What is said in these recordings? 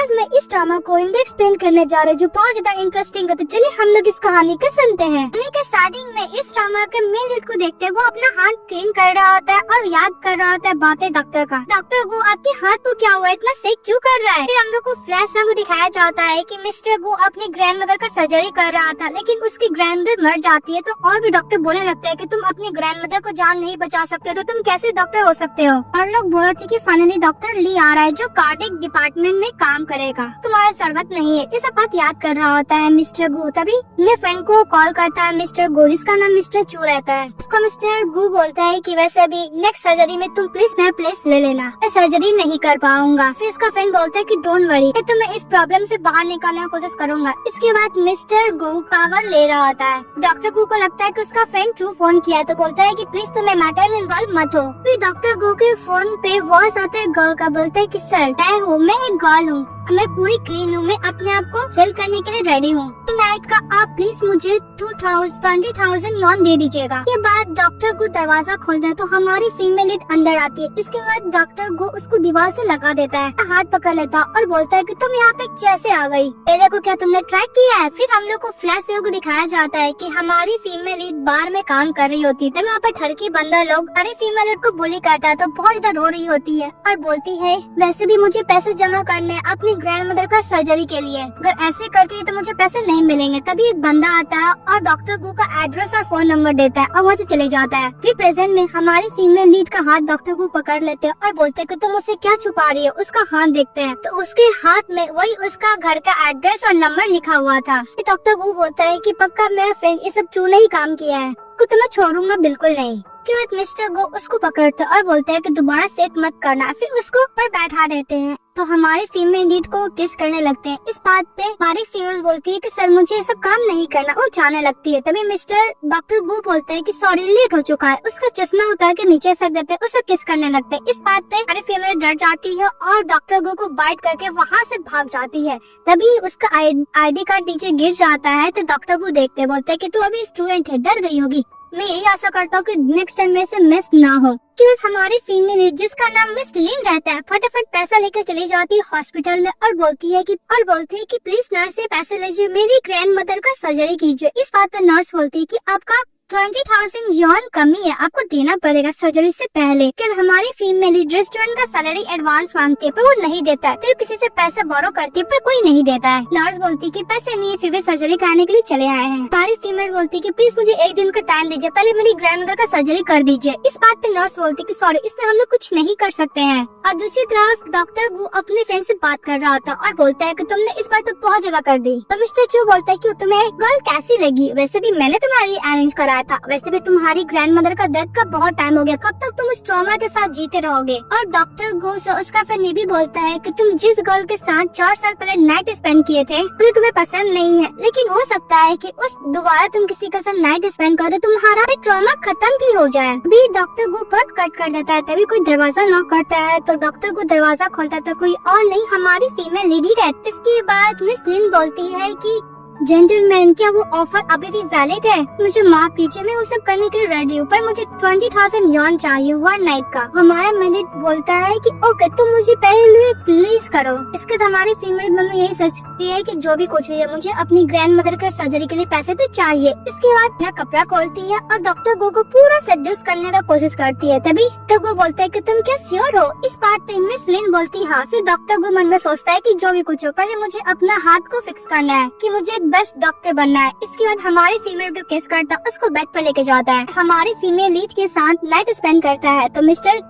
आज मैं इस ड्रामा को एक्सप्लेन करने जा रही हूँ जो बहुत ज्यादा इंटरेस्टिंग है। तो चलिए हम लोग इस कहानी को सुनते हैं। कहानी के स्टार्टिंग में इस ड्रामा के मेन लीड को देखते हैं, वो अपना हाथ क्लीन कर रहा होता है और याद कर रहा होता है बातें डॉक्टर का। डॉक्टर वो आपके हाथ को क्या हुआ, इतना सेक क्यों कर रहा है। फिर हम लोग को फ्लैश में दिखाया जाता है कि मिस्टर वो अपनी ग्रैंड मदर का सर्जरी कर रहा था, लेकिन उसकी ग्रैंड मदर मर जाती है। तो और भी डॉक्टर बोलने लगते हैं कि तुम अपनी ग्रैंड मदर को जान नहीं बचा सकते तो तुम कैसे डॉक्टर हो सकते हो। और लोग बोल रहे थे कि फाइनली डॉक्टर ली आ रहा है जो कार्डिक डिपार्टमेंट में काम करेगा, तुम्हारा जरूरत नहीं है। ये सब बात याद कर रहा होता है मिस्टर गू। तभी अपने फ्रेंड को कॉल करता है मिस्टर गू, जिसका नाम मिस्टर चू रहता है। उसको मिस्टर गू बोलता है कि वैसे भी नेक्स्ट सर्जरी में तुम प्लीज मेरा प्लेस ले लेना, मैं सर्जरी नहीं कर पाऊंगा। फिर उसका फ्रेंड बोलता है कि डोंट वरी, तो मैं इस प्रॉब्लम से बाहर निकालने की कोशिश करूंगा। इसके बाद मिस्टर गू पावर ले रहा होता है। डॉक्टर गू को लगता है कि उसका फ्रेंड चू फोन किया, तो बोलता है कि प्लीज तुम्हें मैटर में इन्वॉल्व मत हो। फिर डॉक्टर गू के फोन पे वॉइस आता है गर्ल का, बोलता है कि सर मैं एक गर्ल हूँ, मैं पूरी क्लीन हूँ, मैं अपने आप को सेल करने के लिए रेडी हूँ। नाइट का आप प्लीज मुझे 20,000 यॉन दे दीजिएगा। के बाद डॉक्टर को दरवाजा खोलता है तो हमारी फीमेल लीड अंदर आती है। इसके बाद डॉक्टर को उसको दीवार से लगा देता है, हाथ पकड़ लेता है और बोलता है कि तुम यहाँ पे कैसे आ गई, पहले को क्या तुमने ट्रैक किया है। फिर हम लोग को फ्लैश को दिखाया जाता है कि हमारी फीमेल लीड बार में काम कर रही होती है। तब वहाँ पे ठरकी बंदा लोग अरे फीमेल लीड को बुली करता है, तो बहुत ज्यादा रो रही होती है और बोलती है वैसे भी मुझे पैसे जमा करने अपनी ग्रैंड मदर का सर्जरी के लिए, अगर ऐसे करती है तो मुझे पैसे नहीं मिलेंगे। तभी एक बंदा आता है और डॉक्टर गू का एड्रेस और फोन नंबर देता है और वहाँ से चले जाता है। फिर प्रेजेंट में हमारी फीमेल लीड का हाथ डॉक्टर गू पकड़ लेते हैं और बोलते हैं कि तुम उससे क्या छुपा रही है। उसका हाथ देखते हैं तो उसके हाथ में वही उसका घर का एड्रेस और नंबर लिखा हुआ था। डॉक्टर गू बोलता है कि पक्का मेरा फ्रेंड ये सब चू ने ही काम किया है, तो मैं छोड़ूंगा बिल्कुल नहीं। के बाद मिस्टर गो उसको पकड़ते और बोलते हैं कि दोबारा सेट मत करना। फिर उसको ऊपर बैठा देते हैं तो हमारी फीमेल लीड को किस करने लगते हैं। इस बात पे हमारी फीमेल बोलती है कि सर मुझे ये सब काम नहीं करना और जाने लगती है। तभी मिस्टर डॉक्टर गू बोलते हैं कि सॉरी लेट हो चुका है। उसका चश्मा उतार के नीचे फेंक देते हैं, उसे किस करने लगते हैं। इस बात पे हमारी फीमेल डर जाती है और डॉक्टर गू को बाइट करके वहाँ से भाग जाती है। तभी उसका ID कार्ड नीचे गिर जाता है तो डॉक्टर गू देखते बोलते है कि तू अभी स्टूडेंट है, डर गई होगी, मैं यही आशा करता हूँ कि नेक्स्ट टाइम में से मिस ना हो। कि हमारी फीमेल जिसका नाम मिस लिन रहता है फटाफट पैसा लेकर चली जाती है हॉस्पिटल में और बोलती है कि प्लीज नर्स से पैसे लीजिए, मेरी ग्रैंड मदर का सर्जरी कीजिए। इस बात पर नर्स बोलती है कि आपका 20,000 यॉन कमी है, आपको देना पड़ेगा सर्जरी से पहले। फिर हमारी फीमेल रेस्टोरेंट का सैलरी एडवांस मांगती है पर वो नहीं देता है। फिर किसी से पैसे बोरो करती है पर कोई नहीं देता है। नर्स बोलती है कि पैसे नहीं है, फिर भी सर्जरी कराने के लिए चले आए हैं। हमारी फीमेल बोलती है कि प्लीज मुझे एक दिन का टाइम दीजिए, पहले मेरी ग्रैंड मदर का सर्जरी कर दीजिए। इस बात पे नर्स बोलती है कि सॉरी इसमें हम लोग कुछ नहीं कर सकते हैं। और दूसरी तरफ डॉक्टर वो अपने फ्रेंड से बात कर रहा था और बोलता है कि तुमने इस बार तो बहुत जगह कर दी। तो मिस्टर चू बोलता है कि तुम्हें गर्ल कैसी लगी, वैसे भी मैंने तुम्हारे लिए अरेंज कराया था, वैसे भी तुम्हारी ग्रैंड मदर का डेथ का बहुत टाइम हो गया, कब तक तुम उस ट्रॉमा के साथ जीते रहोगे। और डॉक्टर गो से उसका फ्रेंड ये भी बोलता है कि तुम जिस गर्ल के साथ 4 साल पहले नाइट स्पेंड किए थे तो तुम्हें पसंद नहीं है, लेकिन हो सकता है कि उस दोबारा तुम किसी के साथ नाइट स्पेंड कर दो, तुम्हारा ट्रॉमा खत्म भी हो जाए। अभी डॉक्टर गो बहुत कट कर देता है। तभी कोई दरवाजा नॉक करता है तो डॉक्टर को दरवाजा खोलता है तो कोई और नहीं हमारी फीमेल लेडी रहती। इसके बाद मिस लिन बोलती है कि जेंटलमैन क्या वो ऑफर अभी भी वैलिड है, मुझे माफ कीजिए मैं वो सब करने के लिए रेडी हूँ, पर मुझे 20,000 यॉन चाहिए 1 नाइट का। हमारा मैनेजर बोलता है कि ओके तुम मुझे पहले प्लीज करो। इसके बाद हमारी फीमेल मम्मी यही सोचती है कि जो भी कुछ है मुझे अपनी ग्रैंड मदर के सर्जरी के लिए पैसे तो चाहिए। इसके बाद मेरा कपड़ा खोलती है और डॉक्टर गो को पूरा सेड्यूस करने का कोशिश करती है। तभी डॉक्टर गो बोलता है कि तुम क्या श्योर हो। इस बात पे मिस लिन बोलती हाँ। फिर डॉक्टर गो मन में सोचता है कि जो भी कुछ हो पहले मुझे अपना हाथ को फिक्स करना है कि मुझे बेस्ट डॉक्टर बनना है। इसके बाद हमारी फीमेल जो केस करता है उसको बेड पर लेके जाता है, हमारी फीमेल लीड के साथ नाइट स्पेंड करता है। तो मिस्टर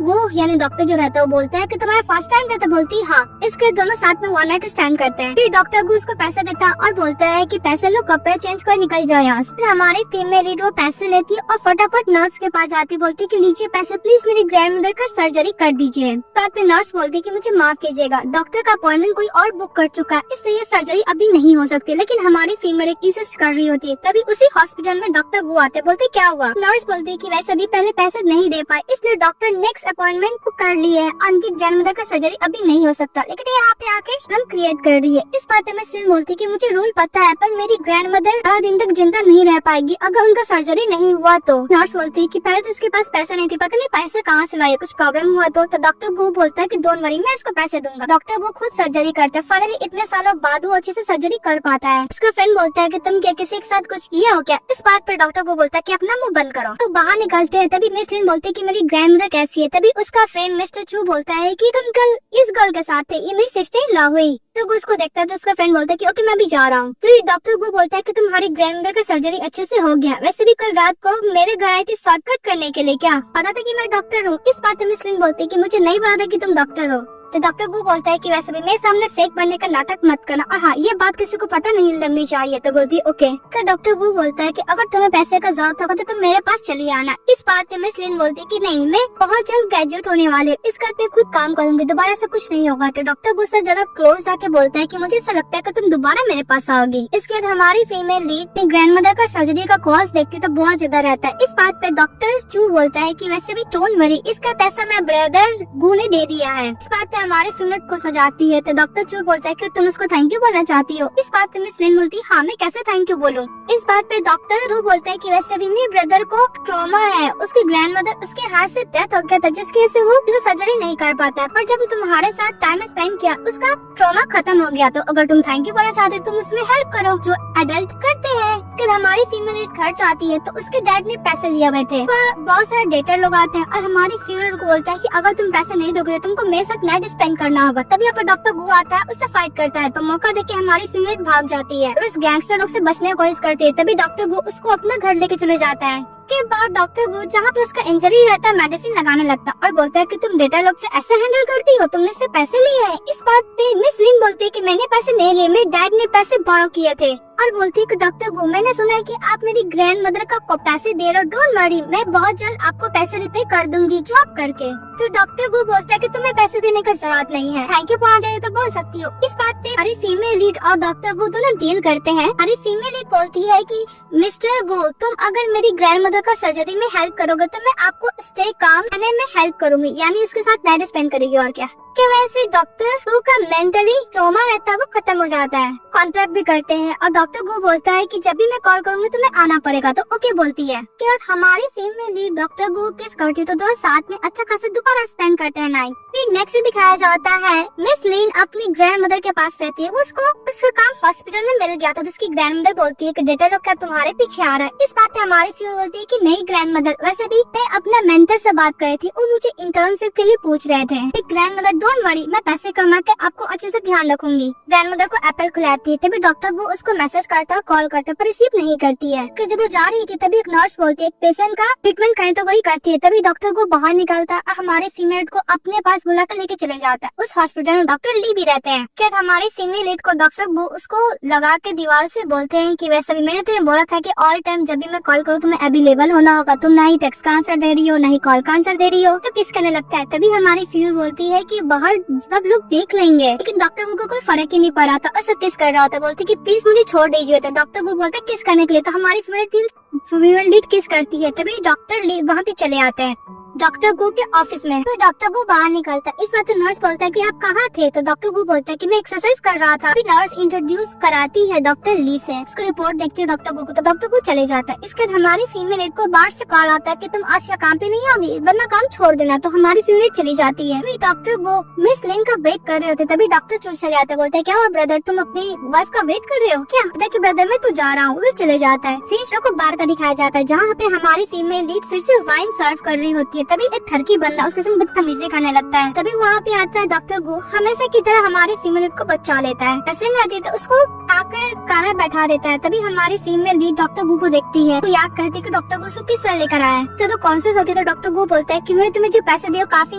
वो यानी डॉक्टर जो रहता है वो बोलता है कि तुम्हारा फर्स्ट टाइम रहता, बोलती हाँ। इसके दोनों साथ में 1 नाइट स्टैंड करते हैं। फिर डॉक्टर को उसको पैसे देता है और बोलता है कि पैसे लो, कपड़े चेंज कर निकल जाओ यहाँ से। फिर हमारी फीमेल लीड वो पैसे लेती है और फटाफट नर्स के पास जाती, बोलती कि लीजिए पैसे, प्लीज मेरी ग्रैंड मदर का सर्जरी कर दीजिए। बाद में नर्स बोलती कि मुझे माफ कीजिएगा, डॉक्टर का अपॉइंटमेंट कोई और बुक कर चुका है, इसलिए सर्जरी अभी नहीं हो सकती। लेकिन हमारी फीमेल इंसिस्ट कर रही होती है। तभी उसी हॉस्पिटल में डॉक्टर वो आते, बोलते क्या हुआ। नर्स बोलती है कि वैसे भी पहले पैसे नहीं दे पाए, इसलिए डॉक्टर नेक्स्ट अपॉइंटमेंट बुक कर ली है, उनकी ग्रैंडमदर का सर्जरी अभी नहीं हो सकता, लेकिन यहाँ पे आके फिल्म क्रिएट कर रही है। इस बात में मिस बोलती कि मुझे रूल पता है, पर मेरी ग्रैंडमदर 4 दिन तक जिंदा नहीं रह पाएगी अगर उनका सर्जरी नहीं हुआ तो। नर्स बोलती है कि पहले तो इसके पास पैसे नहीं थे, पता नहीं पैसे कहाँ से लाए, कुछ प्रॉब्लम हुआ तो डॉक्टर गो बोलता है कि डोंट वरी, मैं इसको पैसे दूंगा। डॉक्टर गो खुद सर्जरी करता है, फाइनली इतने सालों बाद वो अच्छे से सर्जरी कर पाता है। उसका फ्रेंड बोलता है कि तुम क्या किसी के साथ कुछ किया हो क्या? इस बात पर डॉक्टर गो बोलता है कि अपना मुंह बंद करो। तो बाहर निकलते हैं, तभी मिस लिन बोलती है कि मेरी ग्रैंडमदर कैसी है। तभी उसका फ्रेंड मिस्टर चू बोलता है कि तुम कल इस गर्ल के साथ थे, ये मेरी सिस्टर इन लॉ हुई। तो वो उसको देखता है तो उसका फ्रेंड बोलता है कि ओके मैं भी जा रहा हूँ। फिर डॉक्टर गो बोलता है कि तुम्हारी ग्रैंडमदर का सर्जरी अच्छे से हो गया, वैसे भी कल रात को मेरे घर आई थी शॉर्टकट करने के लिए, क्या पता था कि मैं डॉक्टर हूँ? इस बात में मिस लिन बोलती है कि मुझे नहीं पता था कि तुम डॉक्टर हो। तो डॉक्टर गो बोलता है कि वैसे भी मेरे सामने फेक बनने का नाटक मत करना, और हाँ ये बात किसी को पता नहीं लगनी चाहिए। तो बोलती ओके। तो डॉक्टर गो बोलता है कि अगर तुम्हें पैसे का जरूरत होगा तो तुम मेरे पास चली आना। इस बात पे मिस लिन बोलती है कि नहीं, मैं बहुत जल्द ग्रेजुएट होने वाली हूँ, इस घर पे खुद काम करूंगी, दोबारा से कुछ नहीं होगा। तो डॉक्टर गो से जरा क्लोज आके बोलता है कि मुझे ऐसा लगता है कि तुम दोबारा मेरे पास आओगी। इसके बाद हमारी फीमेल लीड ग्रैंडमदर का सर्जरी का कॉस्ट देखती तो बहुत ज्यादा रहता है। इस बात पे डॉक्टर चू बोलता है कि वैसे भी डोंट वरी, इसका पैसा मैं ब्रदर गो ने दे दिया है। इस बात पे हमारे फीमेल सजाती है। तो डॉक्टर चू बोलता है कि तुम उसको थैंक यू बोलना चाहती हो। इस बात पे मिस लिन बोलती है हाँ मैं कैसे थैंक यू बोलूं। इस बात पे डॉक्टर चू बोलता है कि वैसे भी मेरे ब्रदर को ट्रॉमा है, उसकी ग्रैंडमदर उसके हाथ से डेथ हो गया था जिसकी वजह से वो इसे सर्जरी नहीं कर पाता है, पर जब तुम्हारे साथ टाइम स्पेंड किया उसका ट्रॉमा खत्म हो गया। तो अगर तुम थैंक यू बोलना चाहते हो तुम उसमें हेल्प करो जो एडल्ट करते हैं। फिर हमारी फीमेल घर चाहती है तो उसके डैड ने पैसे लिए हुए थे, बहुत सारे डेटर लोग आते हैं और हमारी फीमेल को बोलता है कि अगर तुम पैसे नहीं दोगे तुमको मेरे साथ नाइट स्पेंड करना होगा। तभी यहाँ पर डॉक्टर गो आता है, उससे फाइट करता है, तो मौका देके हमारी फीमेल भाग जाती है और उस गैंगस्टर लोग से बचने की कोशिश करती है। तभी डॉक्टर गो उसको अपना घर लेके चले जाता है। के बाद डॉक्टर गो जहाँ पे उसका इंजरी रहता है मेडिसिन लगाने लगता है और बोलता है कि तुम डेटा लोग से ऐसे हैंडल करती हो, तुमने इससे पैसे लिए हैं। इस बात पे मिस लिन बोलती है कि मैंने पैसे नहीं लिए, मेरे डैड ने पैसे बोरो किए थे। और बोलती है कि डॉक्टर गो मैंने सुना है कि आप मेरी ग्रैंडमदर को पैसे दे रहे हो, डोंट वरी मैं बहुत जल्द आपको पैसे रिपे कर दूंगी जॉब करके। तो डॉक्टर गो बोलता है कि तुम्हें पैसे देने की जरूरत नहीं है, थैंक यू पहुँच जाए तो बोल सकती हो। इस बात पे अरे फीमेल लीड और डॉक्टर गो दोनों डील करते हैं। अरे फीमेल लीड बोलती है कि मिस्टर गो तुम अगर मेरी ग्रैंडमदर का सर्जरी में हेल्प करोगे तो मैं आपको स्टे काम करने में हेल्प करूंगी, यानी उसके साथ नाइट स्पेंड करेगी और क्या। कि वैसे डॉक्टर गो का मेंटली ट्रॉमा रहता है वो खत्म हो जाता है। कॉन्ट्रैक्ट भी करते हैं और डॉक्टर गो बोलता है कि जब भी मैं कॉल करूंगी तो मैं आना पड़ेगा, तो ओके बोलती है। कि हमारी फिल्म में डॉक्टर गो किस करती तो दोनों साथ में अच्छा खासा दोबारा स्पेंड करते हैं नाइट। फिर नेक्स्ट दिखाया जाता है मिस लिन अपनी ग्रैंडमदर के पास रहती है, उसको उसका काम हॉस्पिटल में मिल गया था। तो उसकी ग्रैंडमदर बोलती है कि डेटा लोग क्या तुम्हारे पीछे आ रहा है। इस बात पे हमारी फिल्म बोलती है कि नहीं ग्रैंडमदर, वैसे भी मैं अपना मेंटर से बात कर थी, वो मुझे इंटर्नशिप के लिए पूछ रहे थे। ग्रैंडमदर डोंट वरी मैं पैसे कमा के आपको अच्छे से ध्यान रखूंगी। ग्रैंडमदर को एप्पल खिलाती है, तभी डॉक्टर वो उसको मैसेज करता कॉल करता पर रिसीव नहीं करती है। कि जब वो जा रही थी तभी एक नर्स बोलती है पेशेंट का ट्रीटमेंट करें तो वही करती है। तभी डॉक्टर को बाहर निकालता और हमारे फीमेल को अपने पास बुला कर लेके चले जाता है। उस हॉस्पिटल में डॉक्टर ली भी रहते हैं। कि हमारी फीमेल लीड को डॉक्टर वो उसको लगा के दीवार से बोलते हैं कि वैसे भी मैंने तुम्हें बोला था कि ऑल टाइम जब भी मैं कॉल करूँ तुम्हें अवेलेबल होना होगा, तुम ना ही टेक्स्ट का आंसर दे रही हो ना ही कॉल का आंसर दे रही हो, तो किस करने लगता है। तभी हमारी फीमेल बोलती है कि बाहर सब लोग देख लेंगे, लेकिन डॉक्टर को कोई फर्क ही नहीं पड़ा था और सब किस कर रहा था। बोलती कि प्लीज मुझे छोड़ दीजिए। तो डॉक्टर को बोलता है किस करने के लिए, तो हमारी फीमेल लीड किस करती है। तभी डॉक्टर वहाँ पे चले आते हैं डॉक्टर गो के ऑफिस में। तो डॉक्टर गो बाहर निकलता है। इस बात नर्स बोलता है कि आप कहाँ थे। तो डॉक्टर गो बोलता है कि मैं एक्सरसाइज कर रहा था। नर्स इंट्रोड्यूस कराती है डॉक्टर ली से, उसको रिपोर्ट देखती है डॉक्टर गो को, तो डॉक्टर गो चले जाता है। इसके बाद हमारी फीमेल लीड को बाहर से कॉल आता है कि तुम आज या काम पे नहीं आओगी वरना काम छोड़ देना। तो हमारी फीमेल लीड चली जाती है। डॉक्टर गो मिस लिन का वेट कर रहे होते, तभी डॉक्टर चले आता है। बोलता है क्या हुआ ब्रदर, तुम अपनी वाइफ का वेट कर रहे हो क्या। देखिए ब्रदर मैं तो जा रहा हूँ, वो चले जाता है। फिर को बार का दिखाया जाता है जहाँ पे हमारी फीमेल लीड फिर से वाइन सर्व कर रही होती है। तभी एक थर्की बंदा उसके संग बदतमीजी करने लगता है। तभी वहाँ पे आता है डॉक्टर गो, हमेशा की तरह हमारी फीमेल को बचा लेता है। ऐसे में आती तो उसको आकर कार में बैठा देता है। तभी हमारी फीमेल लीड डॉक्टर गो को देखती है, तो याद करती है कि डॉक्टर गो उसको किस तरह लेकर आया है। तो कॉन्शियस होती है तो डॉक्टर गो बोलता है कि मैं तुम्हें जो पैसे दिए काफी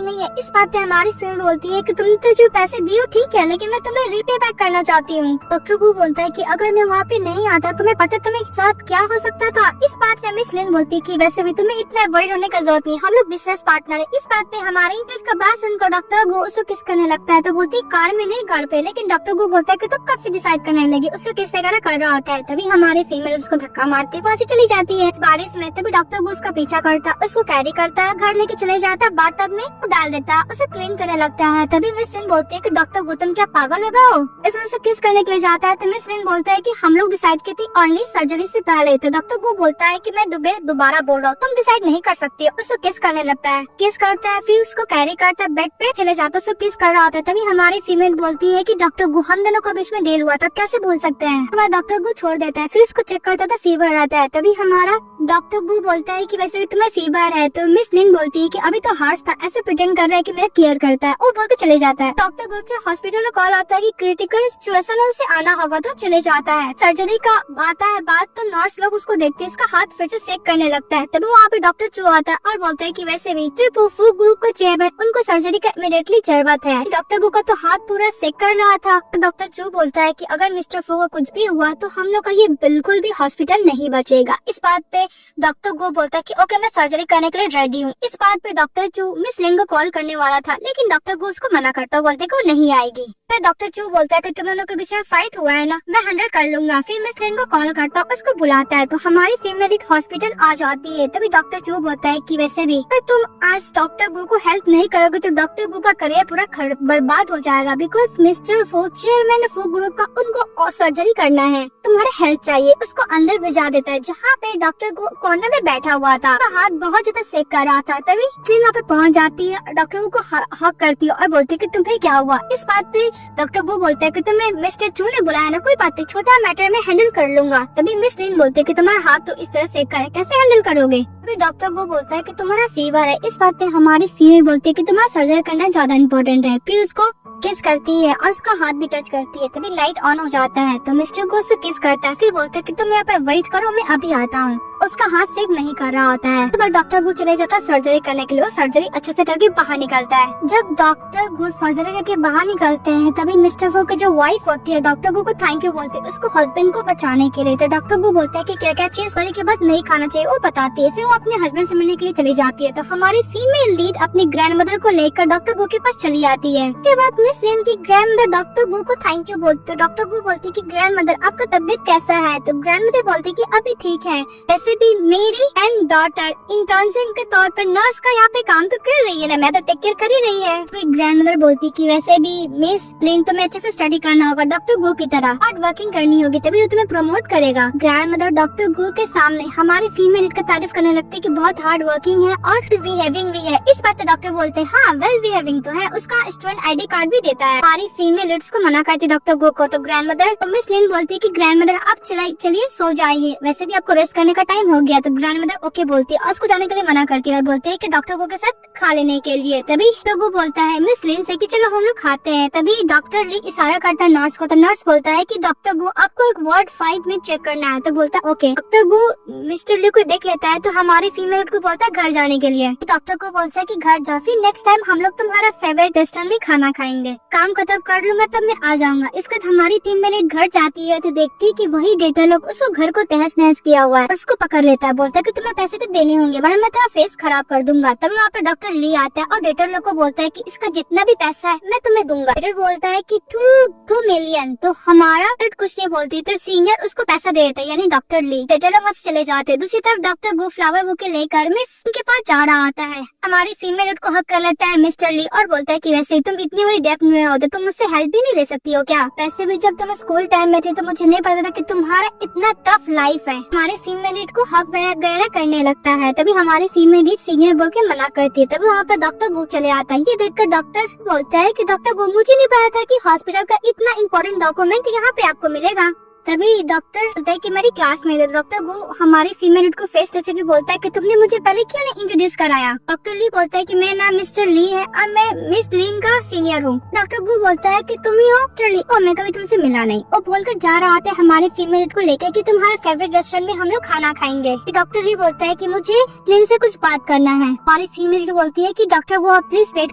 नहीं है। इस बात पे हमारी फीमेल बोलती है कि तुमने तो जो पैसे दिए ठीक है, लेकिन मैं तुम्हें रीपे बैक करना चाहती हूँ। डॉक्टर गो बोलता है कि अगर मैं वहाँ पे नहीं आता तुम्हें पता तुम्हें साथ क्या हो सकता था। इस बात पे मिस लिन बोलती है कि वैसे भी तुम्हें इतना बड़े होने का जरूरत नहीं, हम लोग बिजनेस पार्टनर है। इस बात पे हमारी लीड का बात सुनकर डॉक्टर गो उसको किस करने लगता है तो बोलती है कार में नहीं घर पे। लेकिन डॉक्टर गो बोलता है कि तुम कब से डिसाइड करने लगी, उसको किस तरह कर रहा होता है। तभी हमारे फीमेल उसको धक्का मारती वहाँ से चली जाती है। बारिश में तभी डॉक्टर गो उसका पीछा करता, उसको कैरी करता है, घर लेके चले जाता है, बाथटब में डाल देता है, उसे क्लीन करने लगता है। तभी मिस लिन बोलती है कि डॉक्टर गो तुम क्या पागल हो गए हो, इसमें उसे किस करने के लिए जाता है। तो मिस लिन बोलता है कि हम लोग डिसाइड की थी ओनली सर्जरी से पहले। तो डॉक्टर गो बोलता है कि मैं दोबारा बोल रहा हूँ, तुम डिसाइड नहीं कर सकती हो। उसको किस करने लगता है, किस करता है, फिर उसको कैरी करता है, बेड पे चले जाता है, उसको किस कर रहा होता है। तभी हमारी फीमेल बोलती है कि डॉक्टर गो हम दोनों को बीच में डील हुआ था, कैसे भूल सकते हैं। हमारा डॉक्टर गो छोड़ देता है, फिर उसको चेक करता था, फीवर आता है। तभी हमारा डॉक्टर गो बोलता है कि वैसे तुम्हें फीवर है। तो मिस लिन बोलती है कि अभी तो हार्श था, ऐसे प्रिटेंड कर रहा है कि मेरा केयर करता है, और बोल के चले जाता है। डॉक्टर गो से हॉस्पिटल में कॉल आता है कि क्रिटिकल सिचुएशन से आना होगा, तो चले जाता है। सर्जरी का आता है बात तो नर्स लोग उसको देखते हैं, इसका हाथ फिर से सेक करने लगता है। तभी वहाँ पे डॉक्टर चू आता है और बोलता है कि वैसे भी फू ग्रुप का चेयरमैन, उनको सर्जरी का इमीडिएटली जरूरत है। डॉक्टर गो का तो हाथ पूरा सेक कर रहा था। डॉक्टर चू बोलता है कि अगर मिस्टर फू को कुछ भी हुआ तो हम लोग का ये बिल्कुल भी हॉस्पिटल नहीं बचेगा। इस बात पे डॉक्टर गो बोलता है कि ओके मैं सर्जरी करने के लिए रेडी हूँ। इस बात पे डॉक्टर चू मिस लिन को कॉल करने वाला था, लेकिन डॉक्टर गो उसको मना करता, बोलते कि वो नहीं आएगी। फिर डॉक्टर चू बोलता है कि तुम लोग के बीच में फाइट हुआ है ना, मैं हैंडल कर लूंगा। फिर मिस लिन को कॉल करता, उसको बुलाता है, तो हमारी फीमेल हॉस्पिटल आ जाती है। तभी डॉक्टर चू बोलता है कि वैसे भी अगर तुम आज डॉक्टर गो को हेल्प नहीं करोगे तो डॉक्टर गो का करियर पूरा बर्बाद हो जाएगा, बिकॉज मिस्टर फू चेयरमैन फू ग्रुप का उनको सर्जरी करना है, तुम्हारा हेल्प चाहिए। उसको अंदर भिजा देता है जहाँ पे डॉक्टर गो कॉर्नर में बैठा हुआ था, हाथ बहुत ज्यादा सेक कर रहा था। तभी वहाँ पे पहुँच जाती है, डॉक्टर गो को हक करती है और बोलती है कि तुम्हें क्या हुआ। इस बात पे डॉक्टर गो बोलता है कि तुम्हें मिस्टर चू ने बुलाया ना, कोई बात नहीं, छोटा मैटर में हैंडल कर लूंगा। तभी मिस लिन बोलते है कि तुम्हारा हाथ तो इस तरह सेक कर है, कैसे हैंडल करोगे। तभी डॉक्टर गो बोलता है कि तुम्हारा फीवर है। इस बात पे हमारी फीमेल बोलती है कि तुम्हारा सर्जरी करना ज्यादा इम्पोर्टेंट है। फिर उसको किस करती है और उसका हाथ भी टच करती है। तभी लाइट ऑन हो जाता है तो मिस्टर गो उससे किस करता है, फिर बोलते है कि तुम यहाँ पे वेट करो, मैं अभी आता हूँ। उसका हाथ सेक नहीं कर रहा होता है। तो डॉक्टर गो चले जाता है सर्जरी करने के लिए, सर्जरी अच्छे से करके बाहर निकलता है। जब डॉक्टर गो सर्जरी करके बाहर निकलते हैं तभी मिस्टर गो की जो वाइफ होती है डॉक्टर गो को थैंक यू बोलते है उसको हस्बैंड को बचाने के लिए। तो डॉक्टर गो बोलता है कि क्या क्या चीज वाले के बाद नहीं खाना चाहिए, वो बताती है। फिर वो अपने हस्बैंड से मिलने के लिए चली जाती है। तो हमारी फीमेल लीड अपनी ग्रैंड मदर को लेकर डॉक्टर गो के पास चली आती है। उसके बाद मिस लिन की ग्रैंड मदर डॉक्टर गो को थैंक यू बोलते। डॉक्टर गो बोलती कि ग्रैंड मदर आपका तबीयत कैसा है। तो ग्रैंड मदर बोलती कि अभी ठीक है, वैसे भी मेरी एंड डॉटर इंटर्न के तौर पर नर्स का यहाँ पे काम तो कर रही है ना, मैं तो टेक केयर कर ही रही है। फिर ग्रैंड मदर बोलती कि वैसे भी मिस लिन तुम्हें अच्छे से स्टडी करना होगा, डॉक्टर गो की तरह हार्ड वर्किंग करनी होगी, तभी वो तुम्हें प्रमोट करेगा। ग्रैंड मदर डॉक्टर गो के सामने हमारी फीमेल का तारीफ करने लगती है कि बहुत हार्ड वर्किंग है और बिहेविंग भी है। इस बात पे डॉक्टर बोलते हैं हाँ वेल बिहेविंग तो है, उसका स्टूडेंट ID कार्ड भी देता है। हमारी फीमेल को मना करती डॉक्टर गो को। तो ग्रैंड मदर मिस लिन बोलती है कि ग्रैंड मदर आप चलिए सो जाइए, वैसे भी आपको रेस्ट करने का टाइम हो गया। तो ग्रैंड मदर ओके बोलती है और उसको जाने के लिए मना करती है और बोलती है कि डॉक्टर गो के साथ खा लेने के लिए। तभी डॉक्टर गो बोलता है मिस लिन से कि चलो हम लोग खाते हैं। तभी डॉक्टर ली इशारा करता है नर्स को। तो नर्स बोलता है कि डॉक्टर गो आपको एक वार्ड 5 में चेक करना है। तो बोलता है ओके। डॉक्टर गो मिस्टर ली को देख लेता है तो हमारी फीमेल को बोलता है घर जाने के लिए। डॉक्टर को बोलता है कि घर जाओ, फिर नेक्स्ट टाइम हम लोग तुम्हारा फेवरेट रेस्टोरेंट में खाना खाएंगे, काम खत्म कर लूंगा तब मैं आ जाऊंगा। इसके बाद हमारी 3 मिनट घर जाती है तो देखती है कि वही डेटर लोग उसको घर को तहस नहस किया हुआ है और उसको पकड़ लेता है। बोलता है कि तुम्हें पैसे तो देने होंगे वरना मैं तेरा फेस खराब कर दूंगा। तब वहाँ पे डॉक्टर ली आता है और डेटर लोग को बोलता है कि इसका जितना भी पैसा है मैं तुम्हें दूंगा। डेटर बोलता है कि 2 मिलियन। तो हमारा कुछ नहीं बोलती तो सीनियर उसको पैसा दे देता है, यानी डॉक्टर ली। डेटर लोग वहाँ चले जाते हैं। दूसरी तरफ डॉक्टर गो फ्लावर बुके लेकर मिस उनके पास जा रहा होता है। हमारी फीमेल को हक कर लेता है मिस्टर ली और बोलता है कि वैसे तुम इतनी बड़ी डेप्थ में हो तो तुम मुझसे हेल्प भी नहीं ले सकती हो क्या। वैसे भी जब तुम स्कूल टाइम में थी तो मुझे नहीं पता था कि तुम्हारा इतना टफ लाइफ है। हमारे फीमेल को हक वगैरह करने लगता है। तभी हमारी फीमेल सीनियर बोल के मना करती है। तभी वहाँ पर डॉक्टर गो चले आता है। ये देखकर डॉक्टर बोलता है कि डॉक्टर गो मुझे नहीं पता था कि हॉस्पिटल का इतना इम्पोर्टेंट डॉक्यूमेंट यहाँ पे आपको मिलेगा। तभी डॉक्टर बोलता है कि मेरी क्लास में डॉक्टर गो हमारी फीमेल को फेस टच करके बोलता है कि तुमने मुझे पहले क्यों नहीं इंट्रोड्यूस कराया। डॉक्टर ली बोलता है कि मेरा नाम मिस्टर ली है और मैं मिस लिन का सीनियर हूँ। डॉक्टर गो बोलता है कि तुम ही हो मिस्टर ली, और मैं कभी तुमसे मिला नहीं। वो बोलकर जा रहा था हमारे फीमेल को लेकर कि तुम्हारे फेवरेट रेस्टोरेंट में हम लोग खाना खाएंगे। डॉक्टर ली बोलता है कि मुझे लिन से कुछ बात करना है। हमारी फीमेल बोलती है कि डॉक्टर वो आप प्लीज वेट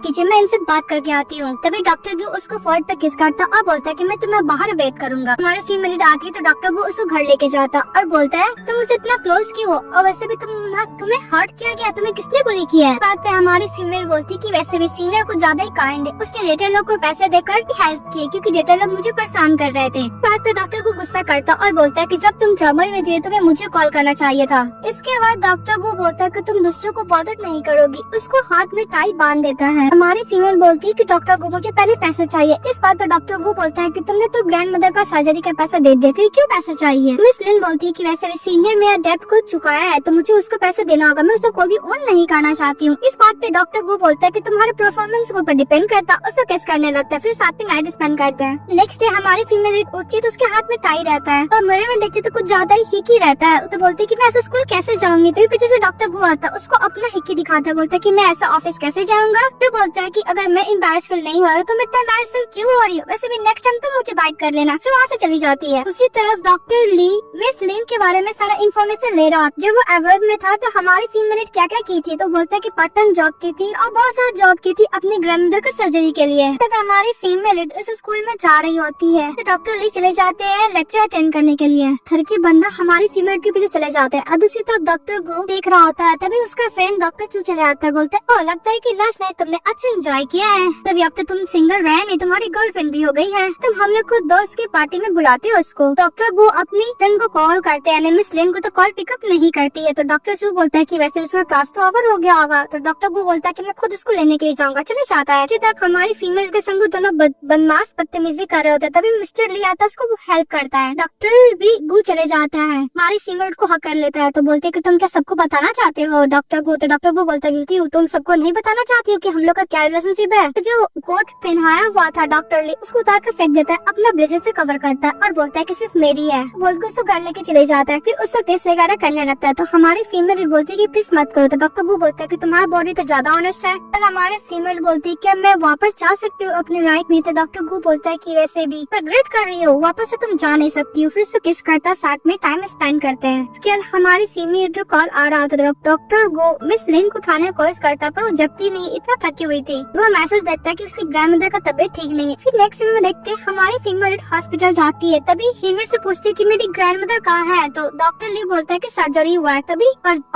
कीजिए, मैं इनसे बात करके आती हूँ। तभी डॉक्टर गो उसको फोर्ड पे किस करता और बोलता है कि मैं तुम्हें बाहर वेट करूंगा। हमारी फीमेल आती होती तो डॉक्टर वो उसको घर लेके जाता और बोलता है तुम मुझसे इतना क्लोज क्यों हो, और वैसे भी तुम्हें हर्ट किया गया, तुम्हें किसने बुली किया है। बात पे हमारी फीमेल बोलती कि वैसे भी सीनियर कुछ ज्यादा ही काइंड है, उसने डेटर लोग को पैसे देकर हेल्प किए क्योंकि डेटर लोग मुझे परेशान कर रहे थे। बात पे डॉक्टर को गुस्सा करता और बोलता है कि जब तुम ट्रबल में थे तुम्हें मुझे कॉल करना चाहिए था। इसके बाद डॉक्टर वो बोलता है कि तुम दूसरों को बॉदर नहीं करोगी, उसको हाथ में टाई बांध देता है। हमारी फीमेल बोलती है कि डॉक्टर को मुझे पहले पैसे चाहिए। इस बात पर डॉक्टर वो बोलता है कि तुमने तो ग्रैंड मदर का सर्जरी का पैसा दे दिया, फिर क्यों पैसे चाहिए। मिस लिन बोलती है कि वैसे भी सीनियर मेरा डेब्ट को चुकाया है तो मुझे उसको पैसे देना होगा, मैं उसको कोई भी ऑन नहीं करना चाहती हूँ। इस बात पे डॉक्टर वो बोलता है कि तुम्हारे परफॉर्मेंस के ऊपर डिपेंड करता, उसको किस करने लगता है, फिर साथ में नाइट स्पेंड करते हैं। नेक्स्ट डे हमारी फीमेल उठती है तो उसके हाथ में टाई रहता है और मिरर में देखते तो कुछ ज्यादा ही हिकी रहता है। तो बोलती है कि मैं ऐसा स्कूल कैसे जाऊंगी, तो पीछे से डॉक्टर वो आता है, उसको अपना हिकी दिखाता है, बोलता है कि मैं ऐसा ऑफिस कैसे जाऊंगा। फिर बोलता है कि अगर मैं एम्बैरेस फील नहीं हो रहा तो मैं इतना एम्बैरेस फील क्यों हो रही हूँ, वैसे भी नेक्स्ट टाइम तो मुझे बाइट कर लेना। फिर वहाँ से चली जाती है। उसी तरफ डॉक्टर ली मिस लिन के बारे में सारा इन्फॉर्मेशन ले रहा। जब वो एवरेज में था तो हमारी फीमेल क्या क्या की थी, तो बोलता है कि पार्ट टाइम जॉब की थी और बहुत सारा जॉब की थी अपनी ग्रैंडमदर की सर्जरी के लिए। तब हमारी फीमेल उस स्कूल में जा रही होती है तो डॉक्टर ली चले जाते हैं लेक्चर अटेंड करने के लिए। थर के बंदा हमारी फीमेल के पीछे चले जाते हैं। अब दूसरी तरफ डॉक्टर को देख रहा होता है, तभी उसका फ्रेंड डॉक्टर चू चले आता है, बोलते है लगता है कि लास्ट नाइट तुमने अच्छा एंजॉय किया है, तभी अब तो तुम सिंगल रहे नहीं, तुम्हारी गर्लफ्रेंड भी हो गई है। तब हम लोग को दोस्त की पार्टी में बुलाते हैं उसको। डॉक्टर वो अपनी फ्रेंड को कॉल करते हैं, मिस लिन को तो कॉल पिकअप नहीं करती है। तो डॉक्टर चू बोलता है कि वैसे उसका क्लास तो ओवर हो गया होगा। तो डॉक्टर वो बोलता है कि मैं खुद उसको लेने के लिए जाऊंगा, चले जाता है। तक हमारी फीमेल के संग दोनों बदमाश बदतमीजी कर रहे होते हैं, तभी मिस्टर ली आता है, उसको वो हेल्प करता है। डॉक्टर भी गू चले जाता है, हमारी फीमेल को हक कर लेता है। तो बोलते है कि तुम क्या सबको बताना चाहते हो डॉक्टर को। तो डॉक्टर वो बोलता है तुम सबको नहीं बताना चाहती हो कि हम लोग का क्या रिलेशनशिप है। तो जो कोट पहनाया हुआ था डॉक्टर ली उसको उतार कर फेंक देता है, अपना ब्लेजर से कवर करता है और बोलता है कि सिर्फ मेरी है। बोल के उसको घर लेके चले जाता है। फिर उससे 10-11 करने लगता है। तो हमारी फीमेल बोलती है कि प्लीज मत करो। तो डॉक्टर वो बोलता है कि तुम्हारा बॉडी तो ज्यादा ऑनेस्ट है। और हमारे फीमेल बोलती है कि मैं वापस जा सकती हूँ अपने लाइफ में। तो डॉक्टर वो बोलता है कि वैसे भी रिग्रेट कर रही हो, वापस से तुम जा नहीं सकती हो। फिर उसको किस करता, साथ में टाइम स्पेंड करते हैं। इसके बाद हमारी फीमेल कॉल आ रहा था। डॉक्टर वो मिस लिन को उठाने की कोशिश करता पर वो जगती नहीं, इतना थकी हुई थी। वो मैसेज देता है कि उसकी ग्रैंडमदर का तबीयत ठीक नहीं है। फिर नेक्स्ट में देखते हमारी फीमेल हॉस्पिटल जाती है। तभी फीमेल से पूछती है कि मेरी ग्रैंडमदर कहाँ है। तो डॉक्टर ली बोलता है कि सर्जरी हुआ है, तभी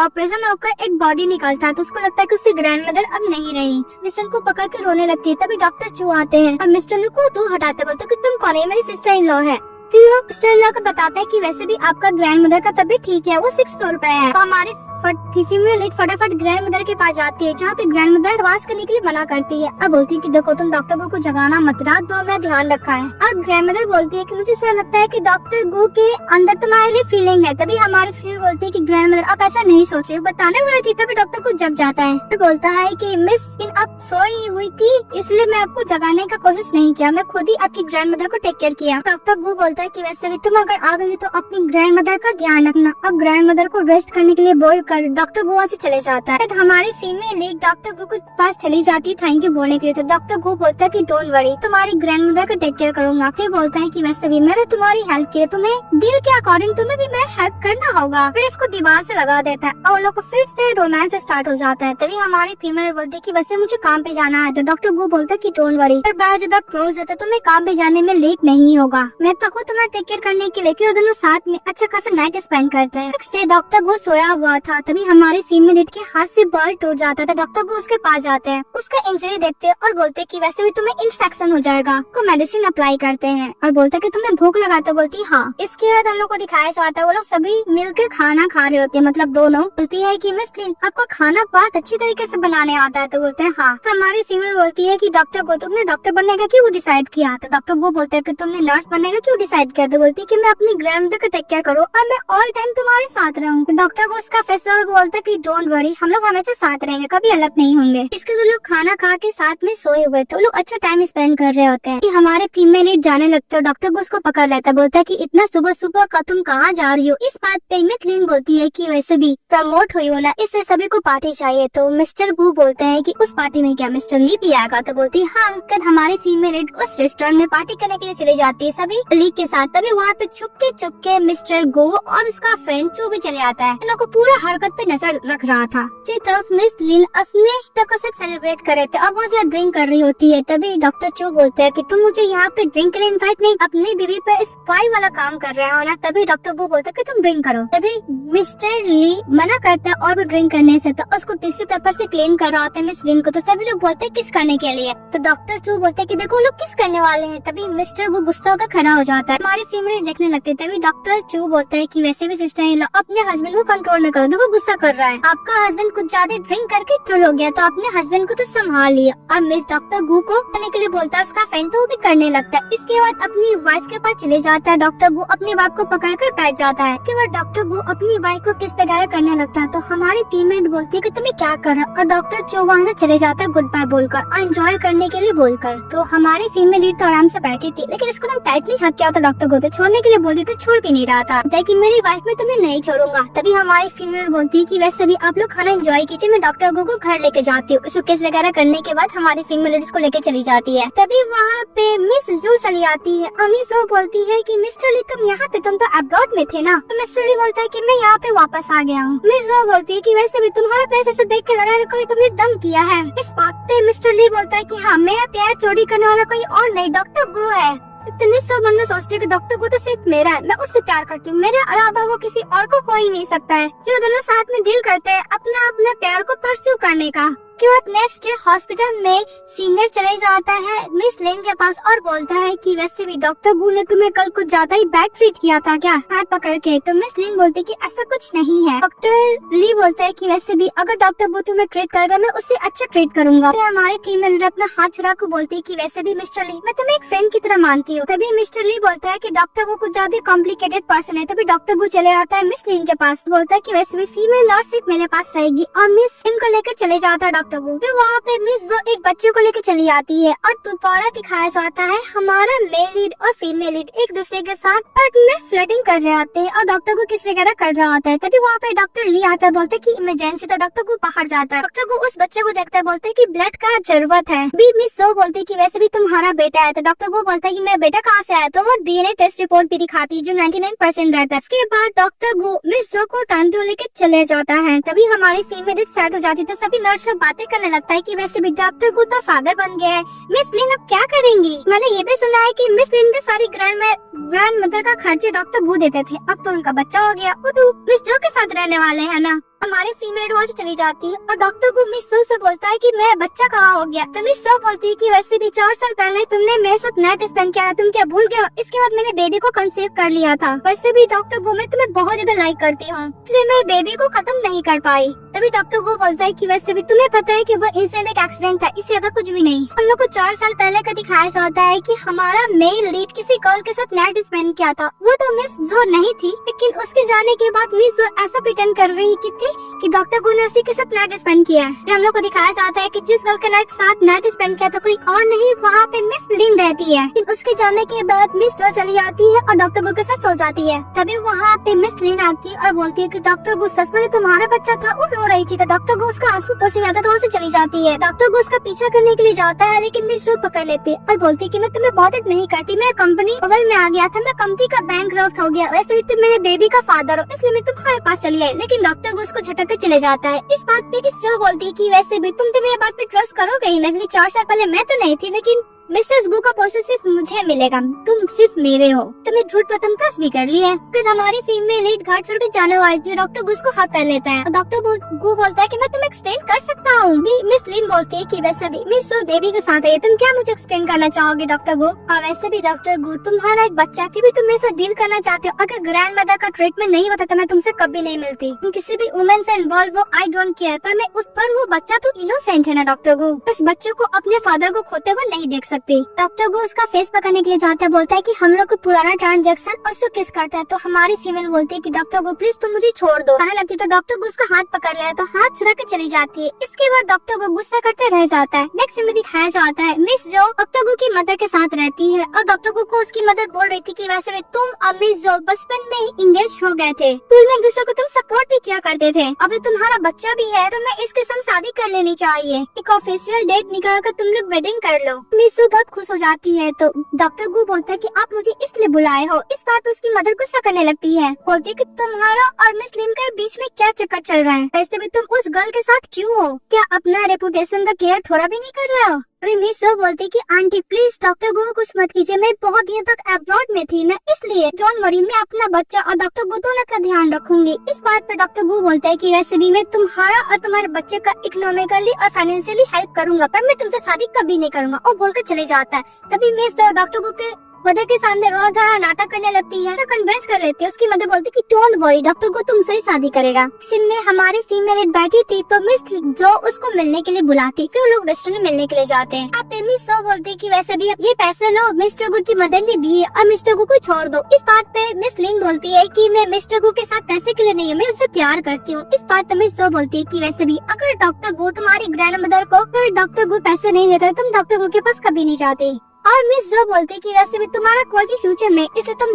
ऑपरेशन होकर एक बॉडी निकलता है। तो उसको लगता है कि उसकी ग्रैंडमदर अब नहीं रही। मिशन को पकड़ के रोने लगती है। तभी डॉक्टर चू आते हैं और मिस्टर लू को दूर हटाते, बोलते कि तुम कौन है, मेरी सिस्टर इन लॉ है। फिर वो मिस्टर इन लॉ को बताता है कि वैसे भी आपका ग्रैंडमदर का तबीयत ठीक है, वो 6 फ्लोर पे है। तो हमारी फीमेल फटाफट ग्रैंडमदर के पास जाती है, जहाँ पे ग्रैंडमदर आवाज करने के लिए मना करती है और बोलती है कि देखो तुम डॉक्टर को जगाना मत, रात भर मैं ध्यान रखा है। और ग्रैंडमदर बोलती है कि मुझे ऐसा लगता है कि डॉक्टर गो के अंदर तुम्हारे लिए फीलिंग है। तभी हमारी फीमेल बोलती है कि ग्रैंडमदर आप ऐसा नहीं सोचे, बताने वाली थी। तभी डॉक्टर को जग जाता है। तो बोलता है कि मिस आप सोई हुई थी इसलिए मैं आपको जगाने का कोशिश नहीं किया, मैं खुद ही आपकी ग्रैंडमदर को टेक केयर किया। डॉक्टर वो बोलता है कि वैसे भी तुम अगर आ गई तो अपनी ग्रैंडमदर का ध्यान रखना। अब ग्रैंडमदर को रेस्ट करने के लिए बोल कर डॉक्टर वो चले जाता है। हमारी फीमेल एक डॉक्टर को पास चली जाती है थैंक यू बोलने के लिए। तो डॉक्टर को बोलता है कि डोंट वरी, तुम्हारी ग्रैंडमदर का टेक केयर करूंगा। फिर बोलता है कि वैसे भी मैंने तुम्हारी हेल्प की, तुम्हें दिल के अकॉर्डिंग तुम्हें भी मैं हेल्प करना होगा। फिर इसको दीवार से लगा देता है और लोग को फिर से रोमांस स्टार्ट हो जाता है। तभी हमारी फीमेल बोलती है कि वैसे मुझे काम पे जाना है। तो डॉक्टर वो बोलता है कि डोंट वरी, पर बाहर जब क्लोज होता है तुम्हें काम पे जाने में लेट नहीं होगा, मैं तो खुद तुम्हारा टेक केयर करने के लिए। फिर दोनों साथ में अच्छा खासा नाइट स्पेंड करते हैं। नेक्स्ट डे डॉक्टर वो सोया हुआ था, तभी हमारी फीमेल के हाथ से बॉल टूट जाता था। डॉक्टर वो उसके पास जाते हैं, उसका इंजरी देखते हैं और बोलते हैं कि वैसे भी तुम्हें इन्फेक्शन हो जाएगा। को मेडिसिन अप्लाई करते हैं और बोलते हैं कि तुम्हें भूख लगाता, बोलती हाँ। इसके बाद हम लोग को दिखाया जाता है वो लोग सभी मिलकर खाना खा रहे होते हैं, मतलब दोनों। बोलती है कि मिस लिन आपको खाना बहुत अच्छी तरीके से बनाने आता है। तो बोलते हैं हाँ। तो हमारी फीमेल बोलती है कि डॉक्टर को तुमने डॉक्टर बनने का क्यों डिसाइड किया। तो डॉक्टर वो बोलते हैं कि तुमने नर्स बनने का क्यों डिसाइड किया। तो बोलती है कि मैं अपनी ग्रैंडमदर का टेक केयर करो और मैं ऑल टाइम तुम्हारे साथ रहूँ। डॉक्टर को उसका फैसला बोलता है कि डोंट वरी, हम लोग हमेशा साथ रहेंगे, कभी अलग नहीं होंगे। इसके जो लोग खाना खा के साथ में सोए हुए थे, लोग अच्छा टाइम स्पेंड कर रहे होते हैं कि हमारे फीमेल जाने लगते हैं। डॉक्टर को उसको पकड़ लेता है, बोलता है कि इतना सुबह सुबह का तुम कहाँ जा रही हो। इस बात पे मिस लिन बोलती है कि वैसे भी प्रमोट हुई हो ना, इससे सभी को पार्टी चाहिए। तो मिस्टर बू बोलते हैं कि उस पार्टी में क्या मिस्टर ली भी आएगा। तो बोलती है हाँ। कल हमारी फीमेल उस रेस्टोरेंट में पार्टी करने के लिए चले जाती है सभी ली के साथ। तभी वहाँ पे चुपके मिस्टर गो और उसका फ्रेंड चू भी चले आता है। इन लोगों को पूरा हर हरकत पे नजर रख रहा था। इसी तरफ मिस लिन अपने तक से सेलिब्रेट कर रहे थे और वो ज्यादा ड्रिंक कर रही होती है। तभी डॉक्टर चू बोलते हैं कि तुम मुझे यहाँ पे ड्रिंक के लिए इनवाइट नहीं, अपनी बीवी पे स्पाई वाला काम कर रहे हो ना। तभी डॉक्टर वो बोलते हैं कि तुम ड्रिंक करो। तभी मिस्टर ली मना करते हैं और भी ड्रिंक करने से, तो उसको टिश्यू पेपर से क्लीन कर रहा होता है मिस लिन को। तो सभी लोग बोलते हैं किस करने के लिए। तो डॉक्टर चू बोलते हैं कि देखो लोग किस करने वाले हैं। तभी मिस्टर वो गुस्सा होकर खड़ा हो जाता है, हमारी फीमेल देखने लगते हैं। तभी डॉक्टर चू बोलता है कि वैसे भी सिस्टर इन लॉ अपने हस्बैंड को कंट्रोल में करो, देखो गुस्सा कर रहा है, आपका हस्बैंड कुछ ज्यादा ड्रिंक करके चुल हो गया, तो अपने हस्बैंड को तो संभाल लिया। और मिस डॉक्टर गू को करने के लिए बोलता है, उसका फैन तो वो भी करने लगता है। इसके बाद अपनी वाइफ के पास चले जाता है। डॉक्टर गू अपनी वाइफ को पकड़ कर बैठ जाता है। इसके बाद डॉक्टर गू अपनी वाइफ को किस वगैरह करने लगता है। तो हमारी टीममेट बोलती है कि तुम्हें क्या कर रहा है, और डॉक्टर चो वहाँ से चले जाता है गुड बाय बोलकर और एंजॉय करने के लिए बोलकर। तो हमारी फीमेल लीड तो आराम से बैठी थी, लेकिन इसको हम टाइटली हाथ किया था डॉक्टर को, तो छोड़ने के लिए बोलती तो छोड़ भी नहीं रहा था कि मेरी वाइफ में तुम्हें नहीं छोड़ूंगा। तभी हमारी फीमेल बोलती है कि वैसे भी आप लोग खाना एंजॉय कीजिए, मैं डॉक्टर गो को घर लेके जाती हूँ। उसको किस वगैरह करने के बाद हमारी फीमेल लीड को लेके चली जाती है। तभी वहाँ पे मिस जू चली आती है और मिस जू बोलती है कि मिस्टर ली तुम यहाँ पे, तुम तो अब्रॉड में थे ना। तो मिस्टर ली बोलता है कि मैं यहाँ पे वापस आ गया हूँ। मिस जू बोलती है कि वैसे भी तुम्हारा पैसे से देख के लगा है कोई तुमने दम किया है। इस बात पे मिस्टर ली बोलता है कि हाँ, मेरा प्यार चोरी करने वाला कोई और नहीं डॉक्टर गो है। इतने सब बंदे सोचते हैं कि डॉक्टर को तो सिर्फ मेरा है, मैं उससे प्यार करती हूँ, मेरे अलावा वो किसी और को हो ही नहीं सकता है। फिर दोनों साथ में डील करते हैं अपना अपना प्यार को परस्यू करने का। के बाद नेक्स्ट डे हॉस्पिटल में सीनियर चले जाता है मिस लिन के पास और बोलता है कि वैसे भी डॉक्टर गू ने तुम्हें कल कुछ ज्यादा ही बैड ट्रीट किया था क्या, हाथ पकड़ के। तो मिस लिन बोलती है कि ऐसा कुछ नहीं है। डॉक्टर ली बोलता है कि वैसे भी अगर डॉक्टर गू तुम्हें ट्रीट करेगा मैं उससे अच्छा ट्रीट करूंगा। फिर हमारे टीम मेंबर अपना हाथ छुड़ा को बोलती है कि वैसे भी मिस्टर ली मैं तुम्हें एक फ्रेंड की तरह मानती हूँ। तभी मिस्टर ली बोलता है कि डॉक्टर गू कुछ ज्यादा कॉम्प्लिकेटेड पर्सन है। तभी डॉक्टर गू चले आता है मिस लिन के पास, बोलता है कि वैसे भी फीमेल नर्स सिर्फ मेरे पास रहेगी, और मिस लिन को लेकर चले जाता है डॉक्टर गू। फिर वहाँ मिस जो एक बच्चे को लेकर चली आती है और दोबारा दिखाया जाता है हमारा मेल लीड और फीमेल लीड एक दूसरे के साथ पार्क में फ्लर्टिंग कर रहे होते हैं और डॉक्टर को किस वगैरह कर रहा होता है। तभी वहाँ पे डॉक्टर ली आता है, बोलते कि इमरजेंसी, तो डॉक्टर को बाहर जाता है। डॉक्टर को उस बच्चे को देखता है, बोलते है कि ब्लड का जरूरत है। भी मिस जो बोलती है कि वैसे भी तुम्हारा बेटा है। तो डॉक्टर को बोलता है कि मेरा बेटा कहाँ से आया, तो वो डीएनए टेस्ट रिपोर्ट भी दिखाती है जो 99% रहता है। इसके बाद डॉक्टर गो मिस जो को टांगते लेके चले जाता है। तभी हमारी फीमेल लीड सेट हो जाती है, तो सभी नर्स लोग बातें करने लगता है कि वैसे भी डॉक्टर गो तो फादर बन गया है, मिस लिन अब क्या करेंगी। मैंने ये भी सुना है कि मिस लिन के सारी ग्रैंड मदर का खर्चे डॉक्टर गो देते थे, अब तो उनका बच्चा हो गया, वो तो मिस जो के साथ रहने वाले हैं ना। हमारी फीमेल वहाँ से चली जाती है और डॉक्टर को मिस सो से बोलता है कि मेरा बच्चा कहाँ हो गया। तो मिस सो बोलती है कि वैसे भी 4 साल पहले तुमने मेरे साथ नाइट स्पेंड किया, तुम क्या भूल गए। इसके बाद मैंने बेबी को कंसीव कर लिया था। वैसे भी डॉक्टर गो मैं तुम्हें बहुत ज्यादा लाइक करती हूँ, इसलिए मैं बेबी को खत्म नहीं कर पाई। तभी डॉक्टर गो बोलता है कि वैसे भी तुम्हें पता है कि वो इंसिडेंट एक एक्सीडेंट था, इससे ज्यादा कुछ भी नहीं। हम लोग को 4 साल पहले का दिखाया जाता है कि हमारा मेल लीड किसी गर्ल के साथ नाइट स्पेंड किया था, वो तो मिस जो नहीं थी, लेकिन उसके जाने के बाद मिस जो ऐसा प्रिटेंड कर रही थी कि डॉक्टर ने उसी के साथ नाइट स्पेंड किया है। हम लोग को दिखाया जाता है कि जिस गर्ल के साथ नाइट स्पेंड किया था कोई और नहीं, वहाँ पे मिस लिन रहती है। उसके जाने के बाद मिस जो चली आती है और डॉक्टर गो के साथ सो जाती है। तभी वहाँ पे मिस लिन आती है और बोलती है कि डॉक्टर गो सच में तुम्हारा बच्चा था, वो रो रही थी। तो डॉक्टर गो उसका आंसू पोछे जाता है, तो वहाँ से चली जाती है। डॉक्टर गो उसका पीछा करने के लिए जाता है, लेकिन मिस जो पकड़ लेती है और बोलती है कि मैं तुम्हें बॉदर नहीं करती, मेरा कंपनी बबल में आ गया था, मैं कंपनी का बैंकरप्ट हो गया, वैसे भी तुम मेरे बेबी का फादर हो, इसलिए मैं तुम्हारे पास चली आई। लेकिन डॉक्टर गो उसको झटक कर चले जाता है। इस बात पे किसी बोलती है कि वैसे भी तुम तो मेरी बात पे ट्रस्ट करोगे ही नहीं, 4 साल पहले मैं तो नहीं थी, लेकिन मिसेस गो का पोर्शन सिर्फ मुझे मिलेगा, तुम सिर्फ मेरे हो। तुमने झूठ पर तुम कस भी कर ली है। फिर हमारी फीमेल लीड घर छोड़ के जाने वाली थी, डॉक्टर गो उसको हाथ कर लेता है और डॉक्टर गो बोलता है कि मैं तुम्हें एक्सप्लेन कर सकता हूँ। मिस लिन बोलती है कि वैसे भी मिस बेबी के साथ है, तुम क्या मुझे एक्सप्लेन करना चाहोगे डॉक्टर गो। और वैसे भी डॉक्टर गो तुम्हारा एक बच्चा की भी तुम मेरे साथ डील करना चाहते हो, अगर ग्रैंड मदर का ट्रीटमेंट नहीं होता तो मैं तुमसे कभी नहीं मिलती। तुम किसी भी वुमेन से इन्वॉल्व हो, आई डोंट केयर, पर मैं उस पर वो बच्चा तो इनोसेंट है ना डॉक्टर गो, उस बच्चे को अपने फादर को खोते हुए नहीं देख सकती। डॉक्टर गो उसका फेस पकड़ने के लिए जाता है, बोलता है कि हम लोग को पुराना ट्रांजैक्शन और उसको किस करता है। तो हमारी फीमेल बोलती है कि डॉक्टर गो प्लीज तुम मुझे छोड़ दो। खाने लगती है तो डॉक्टर गो उसका हाथ पकड़ लिया, तो हाथ छुड़ा के चली जाती है। इसके बाद डॉक्टर गो गुस्सा करते रह जाता है। नेक्स्ट में दिखाया जाता है मिस जो डॉक्टर गो की मदर के साथ रहती है और डॉक्टर गो को उसकी मदर बोल रही थी कि वैसे तुम और मिस जो बचपन में ही इंगेज हो गए थे, स्कूल में एक दूसरे को तुम सपोर्ट भी किया करते थे, अब तुम्हारा बच्चा भी है तो मैं इसके संग शादी कर लेनी चाहिए, एक ऑफिशियल डेट निकाल कर तुम लोग वेडिंग कर लो। मिस बहुत खुश हो जाती है। तो डॉक्टर गु बोलता है कि आप मुझे इसलिए बुलाए हो। इस बात पर उसकी मदर गुस्सा करने लगती है, बोलती है कि तुम्हारा और मिस लिन के बीच में क्या चक्कर चल रहा है, वैसे भी तुम उस गर्ल के साथ क्यों हो, क्या अपना रेपुटेशन का केयर थोड़ा भी नहीं कर रहे हो। अभी मिस जो बोलती कि आंटी प्लीज डॉक्टर गु को कुछ मत कीजिए, मैं बहुत दिनों तक अब्रॉड में थी ना, इसलिए डोंट वरी, मैं अपना बच्चा और डॉक्टर गु दोनों का ध्यान रखूंगी। इस बात पर डॉक्टर गु बोलता है कि वैसे भी मैं तुम्हारा और तुम्हारे बच्चे का इकोनॉमिकली और फाइनेंशियली हेल्प करूंगा, पर मैं तुमसे शादी कभी नहीं करूंगा, और बोलकर चले जाता है। तभी मिस डॉक्टर गु के मदर के सामने रोधा नाटक करने लगती है, तो कन्विंस कर लेती है। उसकी मदर बोलती कि डोंट वरी, डॉक्टर को तुमसे ही शादी करेगा। सीन में हमारी फीमेल लीड बैठी थी, तो मिस जो उसको मिलने के लिए बुलाती, फिर लोग रेस्टोरेंट में मिलने के लिए जाते हैं। आप मिस जो बोलती कि वैसे भी ये पैसे लो, मिस्टर गु की मदर ने दिए और मिस्टर गु को छोड़ दो। इस बात पे मिस लिन बोलती है कि मैं मिस्टर गु के साथ पैसे के लिए नहीं, मैं उनसे प्यार करती हूँ। इस बात पे मिस जो बोलती है कि वैसे भी अगर डॉक्टर गु तुम्हारी ग्रैंड मदर को फिर डॉक्टर गु पैसे नहीं देता, तुम डॉक्टर गु के पास कभी नहीं जाते। और मिस जो बोलती कि वैसे भी तुम्हारा क्वालिटी फ्यूचर में, इसलिए तुम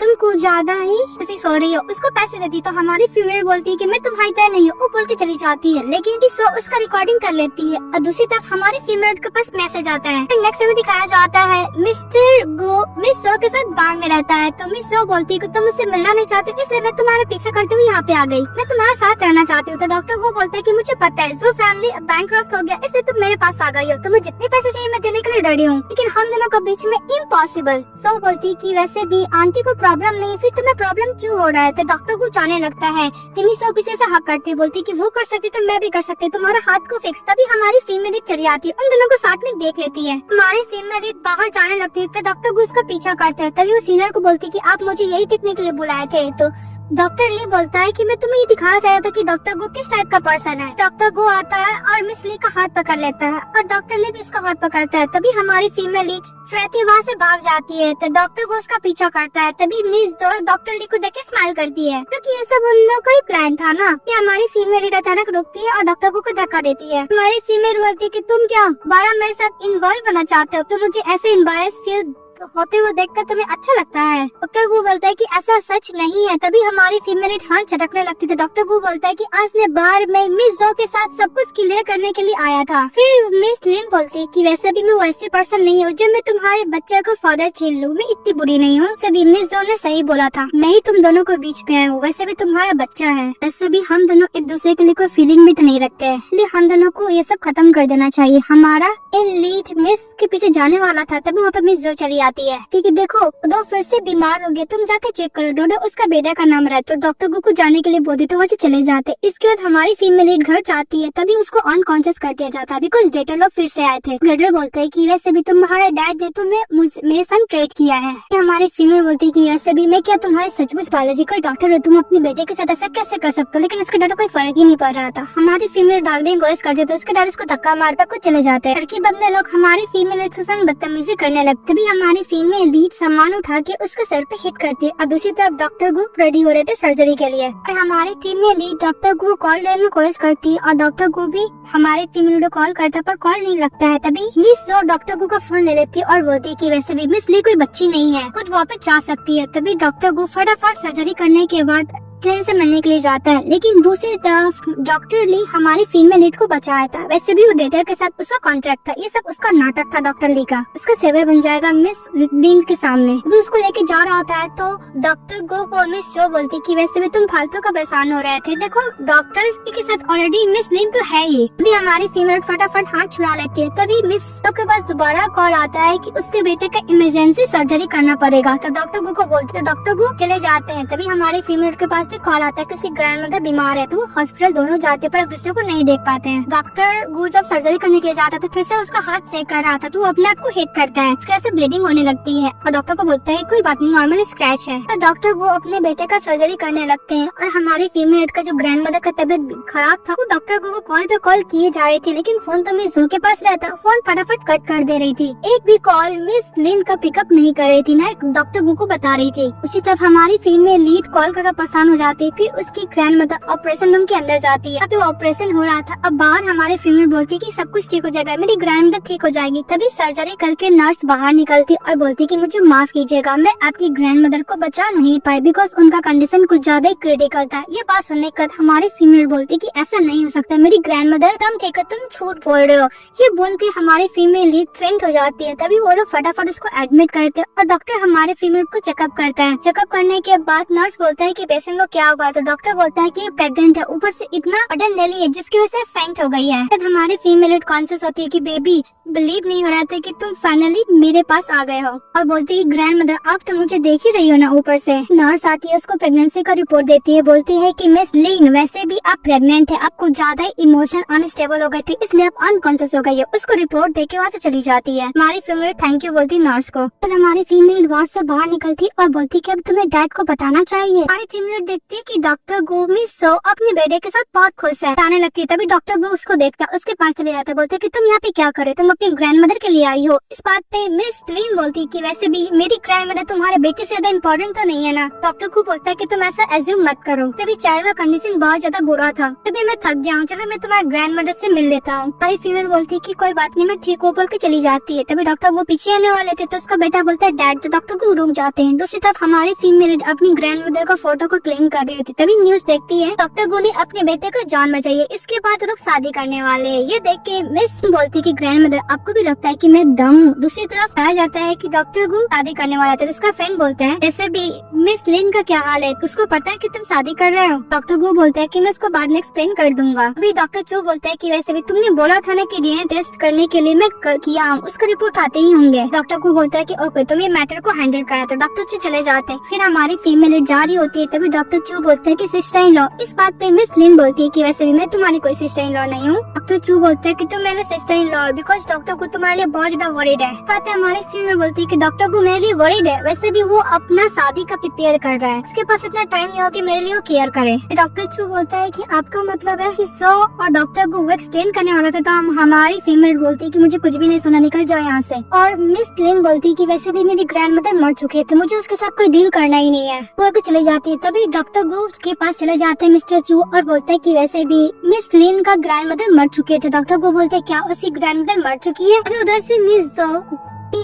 तुमको ज्यादा ही सेल्फिश हो रही हो, उसको पैसे देती। तो हमारी फीमेल बोलती है कि मैं तुम्हारी तरह नहीं हूँ, वो बोल के चली जाती है। लेकिन मिस जो उसका रिकॉर्डिंग कर लेती है और दूसरी तरफ हमारी फीमेल के पास मैसेज आता है। नेक्स्ट में दिखाया जाता है मिस्टर गो मिस जो के साथ बाग में रहता है। तो मिस जो बोलती है कि तुम मुझसे मिलना नहीं चाहते, इसलिए मैं तुम्हारा पीछा करते हुए यहाँ पे आ गई, मैं तुम्हारे साथ रहना चाहती हूँ। तो डॉक्टर वो बोलता है कि मुझे पता है जो फैमिली बैंकक्रप्ट हो गया, इसलिए तुम मेरे पास आ गई हो, तुम्हें जितने पैसे चाहिए मैं देने के लिए रेडी हूँ, लेकिन हम दोनों के बीच में इम्पॉसिबल। सो बोलती कि वैसे भी आंटी को प्रॉब्लम नहीं, फिर तुम्हें प्रॉब्लम क्यों हो रहा है। तो डॉक्टर को जाने लगता है। तिनी सो पीछे से हक करती, बोलती कि वो कर सकती तो मैं भी कर सकती, तुम्हारा हाथ को फिक्स। तभी हमारी फीमेल चली आती है, उन दोनों को साथ में देख लेती है। हमारी फीमेल बाहर जाने लगती है, तो डॉक्टर को उसका पीछा करते हैं। तभी वो सीनियर को बोलती कि आप मुझे यही देखने के लिए बुलाए थे। तो डॉक्टर ली बोलता है कि मैं तुम्हें ये दिखाना चाह रहा था कि डॉक्टर गो किस टाइप का पर्सन है। डॉक्टर गो आता है और मिस ली का हाथ पकड़ लेता है और डॉक्टर ली भी उसका हाथ पकड़ता है। तभी हमारी फीमेल ली श्वेती वहाँ से भाग जाती है, तो डॉक्टर गो उसका पीछा करता है। तभी मिस डॉक्टर ली को देख के स्माइल करती है, क्योंकि ये सब उन लोगों का ही प्लान था ना। कि हमारी फीमेल लीड अचानक रुकती है और डॉक्टर गो को धक्का देती है। हमारी फीमेल बोलती है कि तुम क्या बारह मेरे साथ इन्वॉल्व होना चाहते हो, तो मुझे ऐसे एम्बैरेस फील होते हुए देखकर तुम्हें अच्छा लगता है। डॉक्टर गु बोलता है कि ऐसा सच नहीं है। तभी हमारी फीमेल हाथ झटकने लगती थी। डॉक्टर गु बोलता है कि आज ने बार में मिस जो के साथ सब कुछ क्लियर करने के लिए आया था। फिर मिस लिन बोलती है कि वैसे भी मैं वैसी पर्सन नहीं हूँ जो मैं तुम्हारे बच्चे को फादर छीन लूँ, मैं इतनी बुरी नहीं हूँ। सभी मिस जो ने सही बोला था, मैं ही तुम दोनों को बीच में आया हूँ, वैसे भी तुम्हारा बच्चा है। वैसे भी हम दोनों एक दूसरे के लिए कोई फीलिंग भी तो नहीं रखते, इसलिए हम दोनों को ये सब खत्म कर देना चाहिए। हमारा लीड मिस के पीछे जाने वाला था, तभी वहाँ पे मिस जो चली आती है। ठीक है, देखो दो फिर से बीमार हो गए, तुम जाके चेक करो। डोडो उसका बेटा का नाम रहा, तो डॉक्टर गु को जाने के लिए बोलते तो वहाँ से चले जाते। इसके बाद हमारी फीमेल लीड घर जाती है, तभी उसको अनकॉन्शियस कर दिया जाता है बिकॉज डेटर लोग फिर से आए थे। डेटर बोलते है कि वैसे भी तुम्हारे डैड ने तुम्हें मेरे संग ट्रेड किया है। हमारी फीमेल बोलती है कि वैसे भी मैं क्या तुम्हारे सचमुच बायोलॉजिकल डॉक्टर हो, तुम अपने बेटे के साथ ऐसा कैसे कर सकते हो। लेकिन उसके डैड को कोई फर्क ही नहीं पड़ रहा था। हमारी फीमेल डार्लिंग गोइस कर देते, उसके डैड उसको धक्का मारकर कुछ चले जाते हैं। लड़की बंदे लोग हमारी फीमेल के संग बदतमीजी करने लगते। भी हमारी फीमेल लीड सामान उठा के उसके सर पे हिट करती है और दूसरी तरफ डॉक्टर गु रेडी हो रहे थे सर्जरी के लिए। और हमारी फीमेल लीड डॉक्टर गु कॉल लेने में कोशिश करती है और डॉक्टर गु भी हमारे फीमेल को कॉल करता पर कॉल नहीं लगता है। तभी मिस जो डॉक्टर गु का फोन ले लेती है और बोलती है कि वैसे भी मिस ली कोई बच्ची नहीं है, खुद वापस जा सकती है। तभी डॉक्टर गु फटाफट सर्जरी करने के बाद ट्रेन से मिलने के लिए जाता है। लेकिन दूसरी तरफ डॉक्टर ली हमारी फीमेल लीड को बचाया था। वैसे भी वो डेटर के साथ उसका कॉन्ट्रैक्ट था, ये सब उसका नाटक था डॉक्टर ली का। उसका सेवा बन जाएगा मिस बीन्स के सामने। वो उसको लेके जा रहा होता है तो डॉक्टर गो को मिस शो बोलती कि वैसे भी तुम फालतू का परेशान हो रहे थे, देखो डॉक्टर के साथ ऑलरेडी मिस लिन तो है ही। तभी हमारी फीमेल फटाफट हाथ छुड़ा लेती है। तभी मिस के पास दोबारा कॉल आता है कि उसके बेटे का इमरजेंसी सर्जरी करना पड़ेगा। तो डॉक्टर गो को बोलते डॉक्टर गो चले जाते हैं। तभी हमारी फीमेल के पास कॉल आता है कि उसकी ग्रैंडमदर बीमार है, तो वो हॉस्पिटल दोनों जाते पर एक दूसरे को नहीं देख पाते हैं। डॉक्टर गु जब सर्जरी करने के लिए जाता तो फिर से उसका हाथ सेक कर रहा था, तो वो अपने आप को हिट करता है। इसके से ब्लीडिंग होने लगती है और डॉक्टर को बोलता है कोई बात नहीं, नॉर्मल स्क्रैच है। तो डॉक्टर वो अपने बेटे का सर्जरी करने लगते हैं और हमारी फीमेल का जो ग्रैंडमदर का तबीयत खराब था वो डॉक्टर को कॉल पे कॉल किए जा रही थी, लेकिन फोन तो मिस जू के पास रहता, फोन फटाफट कट कर दे रही थी। एक भी कॉल मिस लिन का पिकअप नहीं कर रही थी, ना डॉक्टर गु को बता रही थी। उसी तरफ हमारी फीमेल लीड कॉल कर परेशान हो जाती है। फिर उसकी ग्रैंडमदर ऑपरेशन रूम के अंदर जाती है। अब तो ऑपरेशन हो रहा था, अब बाहर हमारे फीमेल बोलती है कि सब कुछ ठीक हो जाएगा, मेरी ग्रैंडमदर ठीक हो जाएगी। तभी सर्जरी करके नर्स बाहर निकलती और बोलती कि मुझे माफ कीजिएगा, मैं आपकी ग्रैंडमदर को बचा नहीं पाई बिकॉज उनका कंडीशन कुछ ज्यादा ही क्रिटिकल था। ये बात सुनने के बाद हमारी फीमेल बोलती कि ऐसा नहीं हो सकता, मेरी ग्रैंडमदर एकदम ठीक है, तुम झूठ बोल रहे हो। ये बोल के हमारी फीमेल लीड फेंट हो जाती है। तभी वो लोग फटाफट उसको एडमिट करते हैं और डॉक्टर हमारे फीमेल को चेकअप करता है। चेकअप करने के बाद नर्स बोलता है कि पेशेंट को क्या हुआ, तो डॉक्टर बोलता है कि प्रेग्नेंट है, ऊपर से इतना बटन डेली है जिसकी वजह से फेंट हो गई है। तब हमारी फीमेल लीड कॉन्शियस होती है कि बेबी बिलीव नहीं हो रहा था कि तुम फाइनली मेरे पास आ गए हो, और बोलती है ग्रैंडमदर आप तो मुझे देख ही रही हो ना ऊपर से। नर्स आती है, उसको प्रेगनेंसी का रिपोर्ट देती है, बोलती है कि मिस लीन वैसे भी आप प्रेग्नेंट है, आपको ज्यादा ही इमोशन अनस्टेबल हो गए थे इसलिए आप अनकॉन्शियस हो गई है। उसको रिपोर्ट देके वहाँ से चली जाती है। हमारी फीमेल थैंक यू बोलती नर्स को। फिर हमारी फीमेल वार्ड से बाहर निकलती और बोलती कि अब तुम्हें डैड को बताना चाहिए। हमारी फीमेल देखती है कि डॉक्टर गो मिस सो अपने बेटे के साथ बहुत खुश है, आने लगती है। तभी डॉक्टर गो उसको देखता है, उसके पास चले जाता है, बोलते कि तुम यहाँ पे क्या करे, तुम अपनी ग्रैंडमदर के लिए आई हो। इस बात पे मिस लीन बोलती कि वैसे भी मेरी ग्रैंडमदर तुम्हारे बेटे से ज्यादा इम्पोर्टेंट तो नहीं है ना। डॉक्टर को बोलता है कि तुम ऐसा एज्यूम मत करो, तभी चाइल्ड का कंडीशन बहुत ज्यादा बुरा था, तभी मैं थक गया हूँ, चलो मैं तुम्हारे ग्रैंडमदर से मिल लेता हूँ। हमारी फीमेल बोलती कि कोई बात नहीं, मैं ठीक हो बोल के चली जाती है। तभी डॉक्टर वो पीछे आने वाले थे तो उसका बेटा बोलता है डैड, तो डॉक्टर को रुक जाते हैं। दूसरी तरफ हमारी फीमेल अपनी ग्रैंडमदर का फोटो को क्लीन कर रही थी, तभी न्यूज देखती है डॉक्टर गो ने अपने बेटे को जान बचाई है, इसके बाद लोग शादी करने वाले हैं। ये देख के मिस बोलती कि ग्रैंडमदर आपको भी लगता है कि मैं डम हूँ। दूसरी तरफ कहा जाता है कि डॉक्टर गो शादी करने वाला था, उसका फ्रेंड बोलता है जैसे भी मिस लिन का क्या हाल है, उसको पता है कि तुम शादी कर रहे हो। डॉक्टर गो बोलता है कि मैं उसको बाद में एक्सप्लेन कर दूंगा। अभी डॉक्टर चू बोलता है कि वैसे भी तुमने बोला था ना कि डीएनए टेस्ट करने के लिए मैं किया हूँ, उसका रिपोर्ट आते ही होंगे। डॉक्टर को बोलता है कि ओके तुम ये मैटर को हैंडल करा, तो डॉक्टर चू चले जाते हैं। फिर हमारी फीमेल जा रही होती है, तभी डॉक्टर चू बोलता है कि सिस्टर इन लॉ। इस बात पे मिस लिन बोलती है कि वैसे भी मैं तुम्हारी कोई सिस्टर इन लॉ नहीं हूँ। डॉक्टर चू बोलता है कि तुम मेरे sister in law because doctor को तुम्हारे लिए बहुत ज्यादा वरीड है। बात है हमारी फीमेल बोलती है कि डॉक्टर को मेरे लिए वरीड है, वैसे भी वो अपना शादी का प्रिपेयर कर रहा है, उसके पास इतना टाइम नहीं हो कि मेरे लिए केयर करे। डॉक्टर चू बोलता है कि आपका मतलब है कि सो और डॉक्टर को वो एक्सप्लेन करने वाला था, तो हमारी फीमेल बोलती है कि मुझे कुछ भी नहीं सुना, निकल जाओ यहाँ से। और मिस लिन बोलती है कि वैसे भी मेरी ग्रैंडमदर मर चुकी है तो मुझे उसके साथ कोई डील करना ही नहीं है, वो आगे चली जाती है। तभी डॉक्टर गो के पास चले जाते हैं मिस्टर चू और बोलते हैं कि वैसे भी मिस लिन का ग्रैंडमदर मर चुके थे। डॉक्टर को बोलते हैं क्या उसकी ग्रैंडमदर मर चुकी है। उधर से मिस जो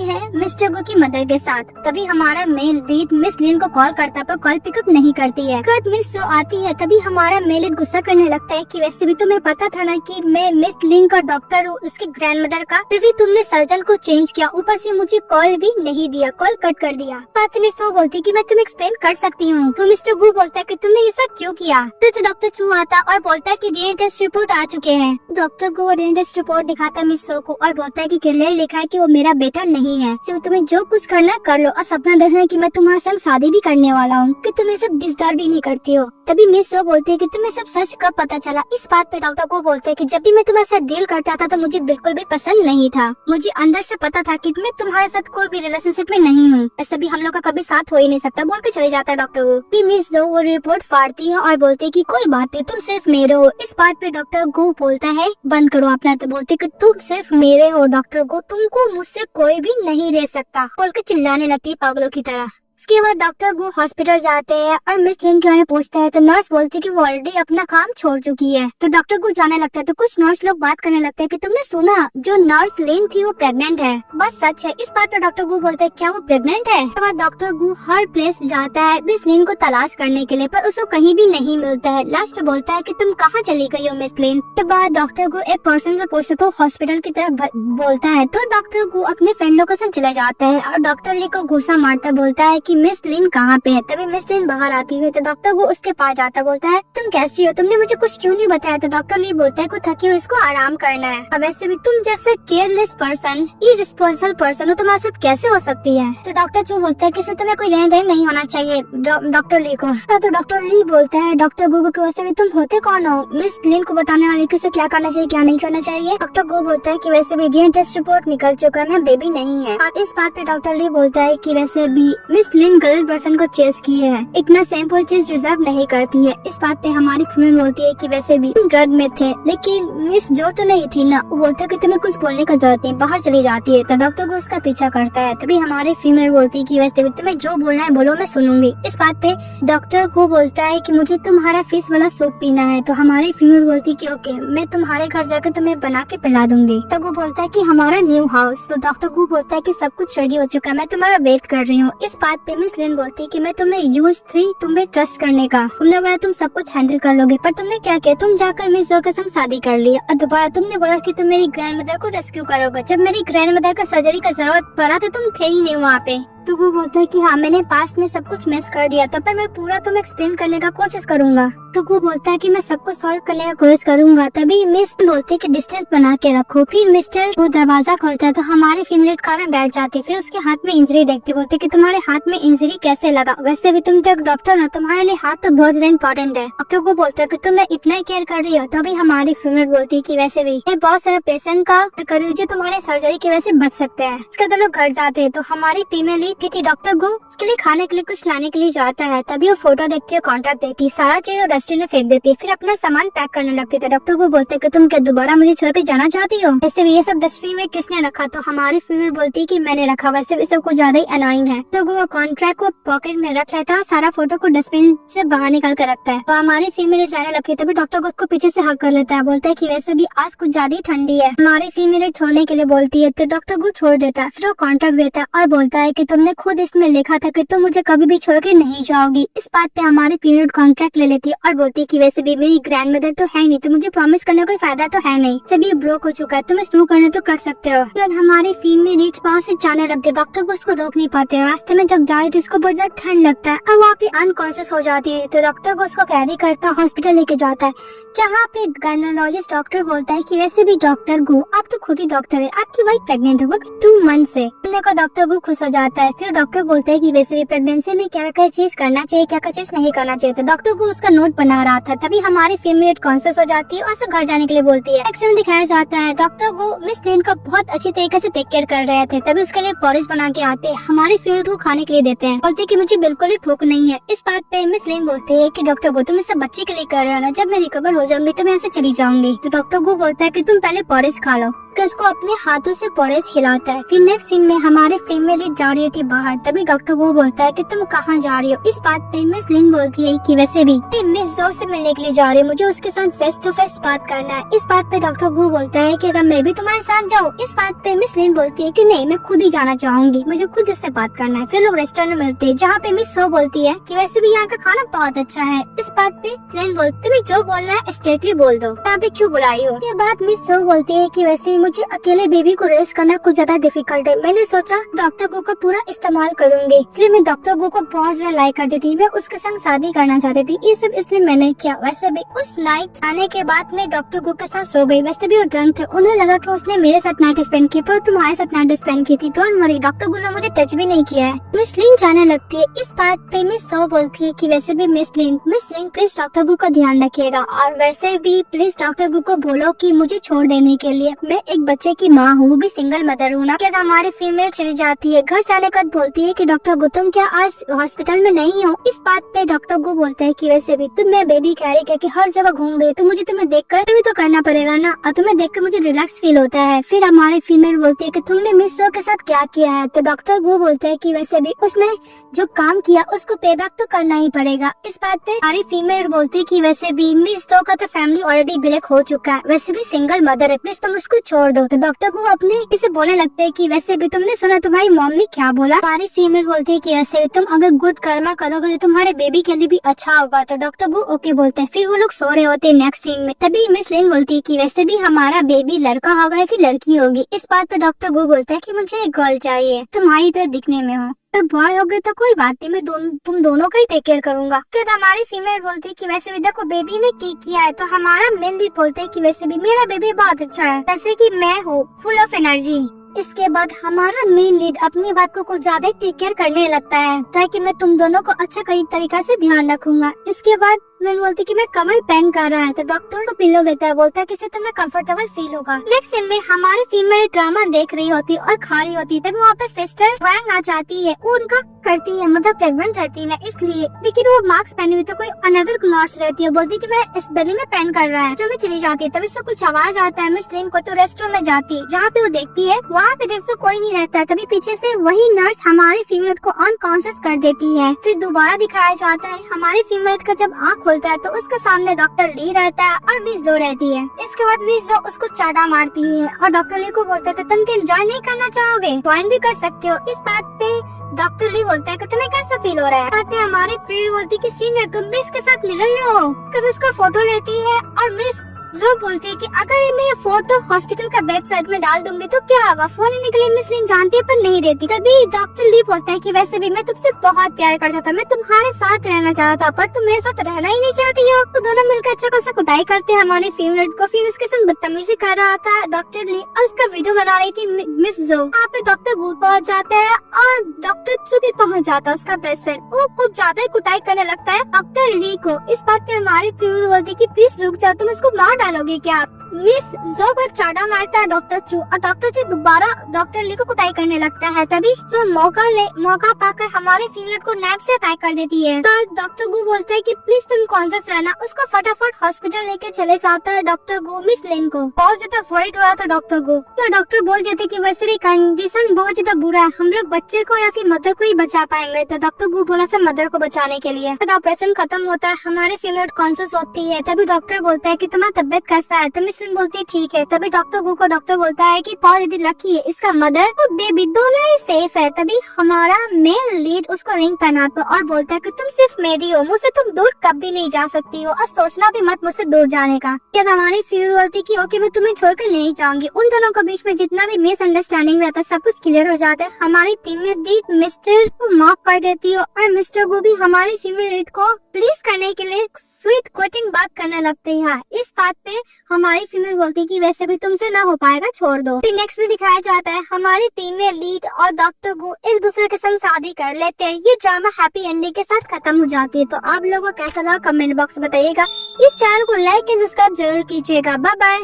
है मिस्टर गो की मदर के साथ। तभी हमारा मेल लीड मिस लिन को कॉल करता है पर कॉल पिकअप नहीं करती है। कट मिस जो आती है तभी हमारा मेल लीड गुस्सा करने लगता है कि वैसे भी तुम्हें पता था ना कि मैं मिस लिन का डॉक्टर हूँ, उसकी ग्रैंडमदर का, फिर भी तुमने सर्जन को चेंज किया, ऊपर से मुझे कॉल भी नहीं दिया, कॉल कट कर दिया। बात मिस वो बोलती कि मैं तुम्हें एक्सप्लेन कर सकती हूँ। तो मिस्टर गो बोलता है कि तुमने ये सब क्यों किया। तो डॉक्टर चू आता और बोलता है कि डीएनए टेस्ट रिपोर्ट आ चुके हैं। डॉक्टर गो डीएनए टेस्ट रिपोर्ट दिखाता है मिस को और बोलता है कि क्लियर लिखा है कि वो मेरा बेटा नहीं है, सिर्फ तुम्हें जो कुछ करना कर लो, और सपना देखना है कि मैं तुम्हारे संग शादी भी करने वाला हूँ, कि तुम ये सब डिस्टर्ब भी नहीं करती हो। तभी मिस वो बोलती है कि तुम्हें सब सच कब पता चला। इस बात पे डॉक्टर को बोलते हैं कि जब भी मैं तुम्हारे साथ डील करता था तो मुझे बिल्कुल भी पसंद नहीं था, मुझे अंदर से पता था कि मैं तुम्हारे साथ कोई भी रिलेशनशिप में नहीं हूँ, ऐसे भी हम लोग का कभी साथ हो ही नहीं सकता, बोल के चले जाता है डॉक्टर को। मिस जो वो रिपोर्ट फाड़ती है और बोलती है कि कोई बात नहीं, तुम सिर्फ मेरे हो। इस बात पे डॉक्टर गो बोलता है बंद करो अपना, तो बोलते कि तुम सिर्फ मेरे हो डॉक्टर गो, तुमको मुझसे कोई भी नहीं रह सकता, बोल के चिल्लाने लगती है पागलों की तरह। इसके बाद डॉक्टर गो हॉस्पिटल जाते हैं और मिस लिन के बारे पूछते हैं, तो नर्स बोलती है कि वो ऑलरेडी अपना काम छोड़ चुकी है। तो डॉक्टर गो जाने लगता है, तो कुछ नर्स लोग बात करने लगते हैं कि तुमने सुना जो नर्स लिन थी वो प्रेग्नेंट है। बस सच है। इस बात पर डॉक्टर गो बोलता है क्या वो प्रेग्नेंट है। उसके बाद डॉक्टर गो हर प्लेस जाता है मिस लिन को तलाश करने के लिए, पर उसको कहीं भी नहीं मिलता है। लास्ट बोलता है कि तुम कहाँ चली गई हो मिस लिन। के बाद डॉक्टर गो एक पर्सन से पूछते तो हॉस्पिटल की तरफ बोलता है, तो डॉक्टर गो अपने फ्रेंडों के साथ चले जाते हैं और डॉक्टर ली को गुस्सा मारता बोलता है कि मिस लिन कहाँ पे है। तभी मिस लिन बाहर आती है तो डॉक्टर वो उसके पास जाता, बोलता है तुम कैसी हो, तुमने मुझे कुछ क्यों नहीं बताया। तो डॉक्टर ली बोलता है को थकी हो, इसको आराम करना है। अब वैसे भी तुम जैसे केयरलेस पर्सन, इररिस्पांसिबल पर्सन हो, तुम्हारे साथ कैसे हो सकती है। तो डॉक्टर जो बोलता है कि तुम्हें कोई लेन देन नहीं होना चाहिए डॉक्टर ली को। तो डॉक्टर ली बोलता है डॉक्टर गो को वैसे भी तुम होते कौन हो, मिस लिन को बताने वाले किसे क्या करना चाहिए क्या नहीं करना चाहिए। डॉक्टर गो बोलता है कि वैसे भी डीएनए टेस्ट रिपोर्ट निकल चुका है, बेबी नहीं है। और इस बात पे डॉक्टर ली बोलता है कि वैसे भी मिस लिन गलत पर्सन को चेस की है, इतना सिंपल चीज डिजर्व नहीं करती है। इस बात पे हमारी फीमेल बोलती है कि वैसे भी तुम ड्रग में थे, लेकिन मिस जो तो नहीं थी ना, वो बोलता है कि तुम्हें कुछ बोलने का जरूरत नहीं, बाहर चली जाती है। तो डॉक्टर को उसका पीछा करता है। तभी हमारी फीमेल बोलती है कि वैसे भी तुम्हें जो बोलना है बोलो, मैं सुनूंगी। इस बात पे डॉक्टर को बोलता है कि मुझे तुम्हारा फिश वाला सूप पीना है। तो हमारी फीमेल बोलती है कि ओके, मैं तुम्हारे घर जाकर तुम्हें बना के पिला दूंगी। तब वो बोलता है कि हमारा न्यू हाउस। तो डॉक्टर को बोलता है कि सब कुछ रेडी हो चुका है, मैं तुम्हारा वेट कर रही हूँ। इस बात पे मिस लिन बोलती है कि मैं तुम्हें यूज थी तुम्हें ट्रस्ट करने का, तुमने बोला तुम सब कुछ हैंडल कर लोगे, पर तुमने क्या किया, तुम जाकर मिस जो के संग शादी कर लिया और दोबारा तुमने बोला कि तुम मेरी ग्रैंड मदर को रेस्क्यू करोगे। जब मेरी ग्रैंड मदर का सर्जरी का जरूरत पड़ा तो तुम थे ही नहीं वहाँ पे। तो वो बोलता है कि हाँ, मैंने पास्ट में सब कुछ मिस कर दिया, तब पर मैं पूरा तुम्हें एक्सप्लेन करने का कोशिश करूंगा। तो वो बोलता है कि मैं सब कुछ सॉल्व करने का कोशिश करूंगा। तभी मिस बोलते है कि डिस्टेंस बना के रखो। फिर मिस्टर वो दरवाजा खोलता है तो हमारे फीमेल कार में बैठ जाती है। फिर उसके हाथ में इंजरी देखती, बोलते कि तुम्हारे हाथ में इंजरी कैसे लगा, वैसे भी तुम तो एक डॉक्टर हो, तुम्हारे लिए हाथ तो बहुत ज्यादा इंपॉर्टेंट है। डॉक्टर को बोलता है कि तुम इतना ही केयर कर रही हो। तभी हमारी फीमेल बोलती है कि वैसे भी मैं बहुत सारे पेशेंट का करूँ जो तुम्हारे सर्जरी की वजह से बच सकते हैं। इसके तो लोग घर जाते हैं। तो हमारी फीमेल ठीक डॉक्टर को उसके लिए खाने के लिए कुछ लाने के लिए जाता है। तभी वो फोटो देखती है, कॉन्ट्रैक्ट देती है, सारा चीज वो डस्टबिन में फेंक देती है। फिर अपना सामान पैक करने लगती है। डॉक्टर को बोलते है कि तुम क्या दोबारा मुझे छोड़ के जाना चाहती हो, वैसे भी ये सब डस्टबिन में किसने रखा। तो हमारी फीमेल बोलती है कि मैंने रखा, वैसे भी सब कुछ ज्यादा ही अनोइंग है। तो वो कॉन्ट्रैक्ट को पॉकेट में रख लेता है, सारा फोटो को डस्टबिन से बाहर निकाल कर रखता है। तो हमारी फीमेल जाने लगती है। तभी डॉक्टर को उसको पीछे से हक कर लेता है, बोलता है कि वैसे भी आज कुछ ज्यादा ही ठंडी है। हमारी फीमेल छोड़ने के लिए बोलती है तो डॉक्टर को छोड़ देता है। फिर वो कॉन्ट्रैक्ट देता है और बोलता है कि तुमने खुद इसमें लिखा था कि तुम मुझे कभी भी छोड़ के नहीं जाओगी। इस बात पे हमारी फीमेल कॉन्ट्रैक्ट ले लेती है और बोलती है कि वैसे भी मेरी ग्रैंड मदर तो है नहीं, तो मुझे प्रॉमिस करने का कोई फायदा तो है नहीं, सभी ब्रोक हो चुका है, तुम स्नो करने तो कर सकते हो। जब हमारी फीमेल रीच वहाँ से जाने लगती है, डॉक्टर को उसको रोक नहीं पाते। रास्ते में जब जाए तो इसको बहुत ज्यादा ठंड लगता है और वहाँ पे अनकॉन्शियस हो जाती है। तो डॉक्टर को उसको कैरी करता है, हॉस्पिटल लेके जाता है, जहाँ पे गायनोलॉजिस्ट डॉक्टर बोलता है कि वैसे भी डॉक्टर को आप तो खुद ही डॉक्टर है, आपकी वाइफ प्रेग्नेंट हो 2 मंथ से। डॉक्टर को खुश हो जाता है। फिर डॉक्टर बोलता है कि वैसे भी प्रेगनेंसी में क्या क्या चीज करना चाहिए, क्या क्या चीज नहीं करना चाहिए। तो डॉक्टर को उसका नोट बना रहा था। तभी हमारी फीमेल कॉन्शियस हो जाती है और सब घर जाने के लिए बोलती है। एक्शन दिखाया जाता है, डॉक्टर को मिस लिन को बहुत अच्छी तरीके से टेक केयर कर रहे थे। तभी उसके लिए पॉरिश बना के आते हैं, हमारी फीमेल को खाने के लिए देते हैं, बोलते कि मुझे बिल्कुल भी भूख नहीं है। इस बात पे मिस लिन बोलती है कि डॉक्टर को तुम इस बच्चे के लिए कर रहे हो ना, जब मैं रिकवर हो जाऊंगी तो मैं ऐसे चली जाऊंगी। तो डॉक्टर को बोलता है कि तुम पहले पॉरिश खा लो, कि उसको अपने हाथों से पॉरिश खिलाता है। फिर नेक्स्ट सीन में हमारे फीमेल जा रही थी बाहर। तभी डॉक्टर को बोलता है कि तुम कहाँ जा रही हो। इस बात पे मिस लिन बोलती है कि वैसे भी मिस जो से मिलने के लिए जा रही हूँ, मुझे उसके साथ फेस टू फेस बात करना है। इस बात पे डॉक्टर को बोलता है कि अगर मैं भी तुम्हारे साथ जाऊँ। इस बात पे मिस लिन बोलती है कि नहीं, मैं खुद ही जाना चाहूंगी, मुझे खुद उससे बात करना है। फिर लोग रेस्टोरेंट में मिलते हैं, जहाँ पे मिस सो बोलती है कि वैसे भी यहाँ का खाना बहुत अच्छा है। इस बात पे लिन बोलती है जो बोलना है स्ट्रेटली बोल दो, यहाँ पे क्यों बुलाई हो। ये बात मिस सो बोलती है कि वैसे मुझे अकेले बेबी को रेस करना कुछ ज्यादा डिफिकल्ट है, मैंने सोचा डॉक्टर गो का पूरा इस्तेमाल करूंगी। फिर मैं डॉक्टर गो को बहुत ज्यादा लाइक करती थी, मैं उसके संग शादी करना चाहती थी, ये सब इसलिए मैंने किया। वैसे भी उस नाइट आने के बाद मैं डॉक्टर गो के साथ सो गई। वैसे भी वो ड्रंक थे, उन्हें लगा कि उसने मेरे साथ नाइट स्पेंड की, पर तुम्हारे साथ नाइट स्पेंड की थी। डोंट वरी, डॉक्टर गो ने मुझे टच भी नहीं किया है। मिस लिन जाने लगती है। इस बात पे मिस सो बोलती है कि वैसे भी मिस लिन प्लीज डॉक्टर गो का ध्यान रखिएगा, और वैसे भी प्लीज डॉक्टर गो को बोलो कि मुझे छोड़ देने के लिए, मैं एक बच्चे की माँ हूँ, भी सिंगल मदर हूँ ना। क्या हमारी फीमेल चली जाती है। घर जाने का बोलती है कि डॉक्टर गो तुम क्या आज हॉस्पिटल में नहीं हो। इस बात पे डॉक्टर गो बोलता है कि वैसे भी तुम मैं बेबी कैरी करके हर जगह घूम गई, तो मुझे तुम्हें देखकर भी तो करना पड़ेगा ना, और तुम्हें देखकर मुझे रिलैक्स फील होता है। फिर हमारी फीमेल बोलती है कि तुमने मिस शो के साथ क्या किया है। तो डॉक्टर गो बोलते है कि वैसे भी उसने जो काम किया उसको पे बैक तो करना ही पड़ेगा। इस बात पे हमारी फीमेल बोलती है कि वैसे भी मिस शो का तो फैमिली ऑलरेडी ब्रेक हो चुका है, वैसे भी सिंगल मदर है, प्लीज तुम उसको छोड़ दो। तो डॉक्टर को अपने इसे बोलने लगते है कि वैसे भी तुमने सुना तुम्हारी मॉम ने क्या बोला। हमारी फीमेल बोलती है कि ऐसे तुम अगर गुड कर्मा करोगे तो तुम्हारे बेबी के लिए भी अच्छा होगा। तो डॉक्टर वो ओके बोलते हैं। फिर वो लोग सो रहे होते हैं नेक्स्ट सीन में। तभी मिस लिन बोलती है कि वैसे भी हमारा बेबी लड़का होगा या फिर लड़की होगी। इस बात पे डॉक्टर वो बोलता है कि मुझे एक गर्ल चाहिए, तुम्हारी तरह दिखने में हो, और बॉय हो गए तो कोई बात नहीं, मैं तुम दोनों का ही टेक केयर करूंगा। फिर हमारी फीमेल बोलती है कि वैसे भी देखो बेबी ने की किया है। तो हमारा मेन लीड बोलते है कि वैसे भी मेरा बेबी बहुत अच्छा है, जैसे कि मैं हूँ फुल ऑफ एनर्जी। इसके बाद हमारा मेन लीड अपनी बात को कुछ ज्यादा टेक केयर करने लगता है, ताकि मैं तुम दोनों को अच्छा कई तरीका से ध्यान रखूंगा। इसके बाद मैं बोलती कि मैं कमर पेन कर रहा है, तो डॉक्टर को पिलो देता है, बोलता है कि इससे तुम्हें कंफर्टेबल फील होगा। नेक्स्ट सीन में हमारी फीमेल ड्रामा देख रही होती और खा रही होती, तभी वहाँ पे सिस्टर वैंग आ जाती है, वो उनका करती है, मतलब प्रेग्नेंट रहती है इसलिए, लेकिन वो मास्क पहनी हुई तो कोई अनदर नर्स रहती है, बोलती कि मैं इस बेली में पेन कर रहा है, जो मैं चली जाती है। तभी उससे कुछ आवाज आता है, मिस लिन को तो रेस्टोरेंट में जाती है, जहाँ पे वो देखती है वहाँ पे देख तो कोई नहीं रहता है। तभी पीछे से वही नर्स हमारी फीमेल को अनकॉन्शियस कर देती है। फिर दोबारा दिखाया जाता है हमारी फीमेल का जब आँख खुलता है तो उसके सामने डॉक्टर ली रहता है और मिस जो रहती है। इसके बाद मिस जो उसको चाटा मारती है और डॉक्टर ली को बोलता है कि तुम एंजॉय नहीं करना चाहोगे, ज्वाइन भी कर सकते हो। इस बात पे डॉक्टर ली बोलता है कि तुम्हें कैसा फील हो रहा है। बात है हमारी प्रिय बोलती कि सीनियर तुम मिस के साथ मिल रही हो, कभी उसका फोटो लेती है और मिस जो बोलती है कि अगर मैं ये फोटो हॉस्पिटल का बेड साइड में डाल दूंगी तो क्या होगा। फोन लेने के लिए मिस लिन जानती है पर नहीं देती। तभी डॉक्टर ली बोलता है कि वैसे भी मैं तुमसे बहुत प्यार करता था, मैं तुम्हारे साथ रहना चाहता पर तुम मेरे साथ रहना ही नहीं चाहती हो। तो दोनों मिलकर अच्छा खासा कुटाई करते हैं हमारे फीमेल को। फिर उसके साथ बदतमीजी कर रहा था डॉक्टर ली और उसका वीडियो बना रही थी मिस जो। वहाँ पे डॉक्टर गुड पहुँच जाता है और डॉक्टर चु भी पहुँच जाता है उसका पेशेंट। वो कुछ ज्यादा ही कुटाई करने लगता है डॉक्टर ली को। इस बात पे हमारी फीमेल बोलती कि प्लीज रुक जाओ, तुम इसको मार डालोगे क्या। मिस जो पर चाटा मारता है डॉक्टर चू और डॉक्टर चू दोबारा डॉक्टर ली को कुटाई करने लगता है। तभी जो मौका पाकर हमारे फीमेल को नैप से अटैक कर देती है। तो डॉक्टर गु बोलता है कि प्लीज तुम कॉन्शियस रहना। उसको फटाफट हॉस्पिटल लेके चले जाता है डॉक्टर गु मिस लिन को। बहुत ज्यादा वर्रिड हुआ था डॉक्टर गु। तो डॉक्टर बोल देते कि वैसे भी कंडीशन बहुत ज्यादा बुरा है, हम लोग बच्चे को या फिर मदर को ही बचा पाएंगे। तो डॉक्टर गु बोला था मदर को बचाने के लिए। तो ऑपरेशन खत्म होता है, हमारी फीमेल कॉन्शियस होती है। तभी डॉक्टर बोलता है कि तुम्हारी तबियत कैसा है। तो मिस लिन बोलती है ठीक है। तभी डॉक्टर गु को डॉक्टर बोलता है कि बहुत ज्यादा लकी है, इसका मदर और बेबी दोनों ही सेफ है। तभी हमारा मेल लीड उसको रिंग पहनाता है और बोलता है कि तुम सिर्फ मेरी हो, मुझसे तुम दूर कभी नहीं जा सकती हो और सोचना भी मत मुझसे दूर जाने का। क्या हमारी फीमेल बोलती कि ओके मैं तुम्हें छोड़कर नहीं जाऊंगी। उन दोनों के बीच में जितना भी मिसअंडरस्टैंडिंग रहता है सब कुछ क्लियर हो जाता है। हमारी फीमेल लीड मिस्टर को माफ कर देती है और मिस्टर को भी हमारी फीमेल लीड को प्लीज करने के लिए स्वीट कोटिंग बात करने लगते हैं। इस बात पे हमारी फीमेल बोलती कि वैसे भी तुमसे ना हो पाएगा, छोड़ दो। फिर नेक्स्ट में दिखाया जाता है हमारी फीमेल लीड और डॉक्टर गु एक दूसरे के संग शादी कर लेते हैं। ये ड्रामा हैप्पी एंडिंग के साथ खत्म हो जाती है। तो आप लोगों को कैसा लगा कमेंट बॉक्स में बताइएगा। इस चैनल को लाइक एंड सब्सक्राइब जरूर कीजिएगा। Bye bye.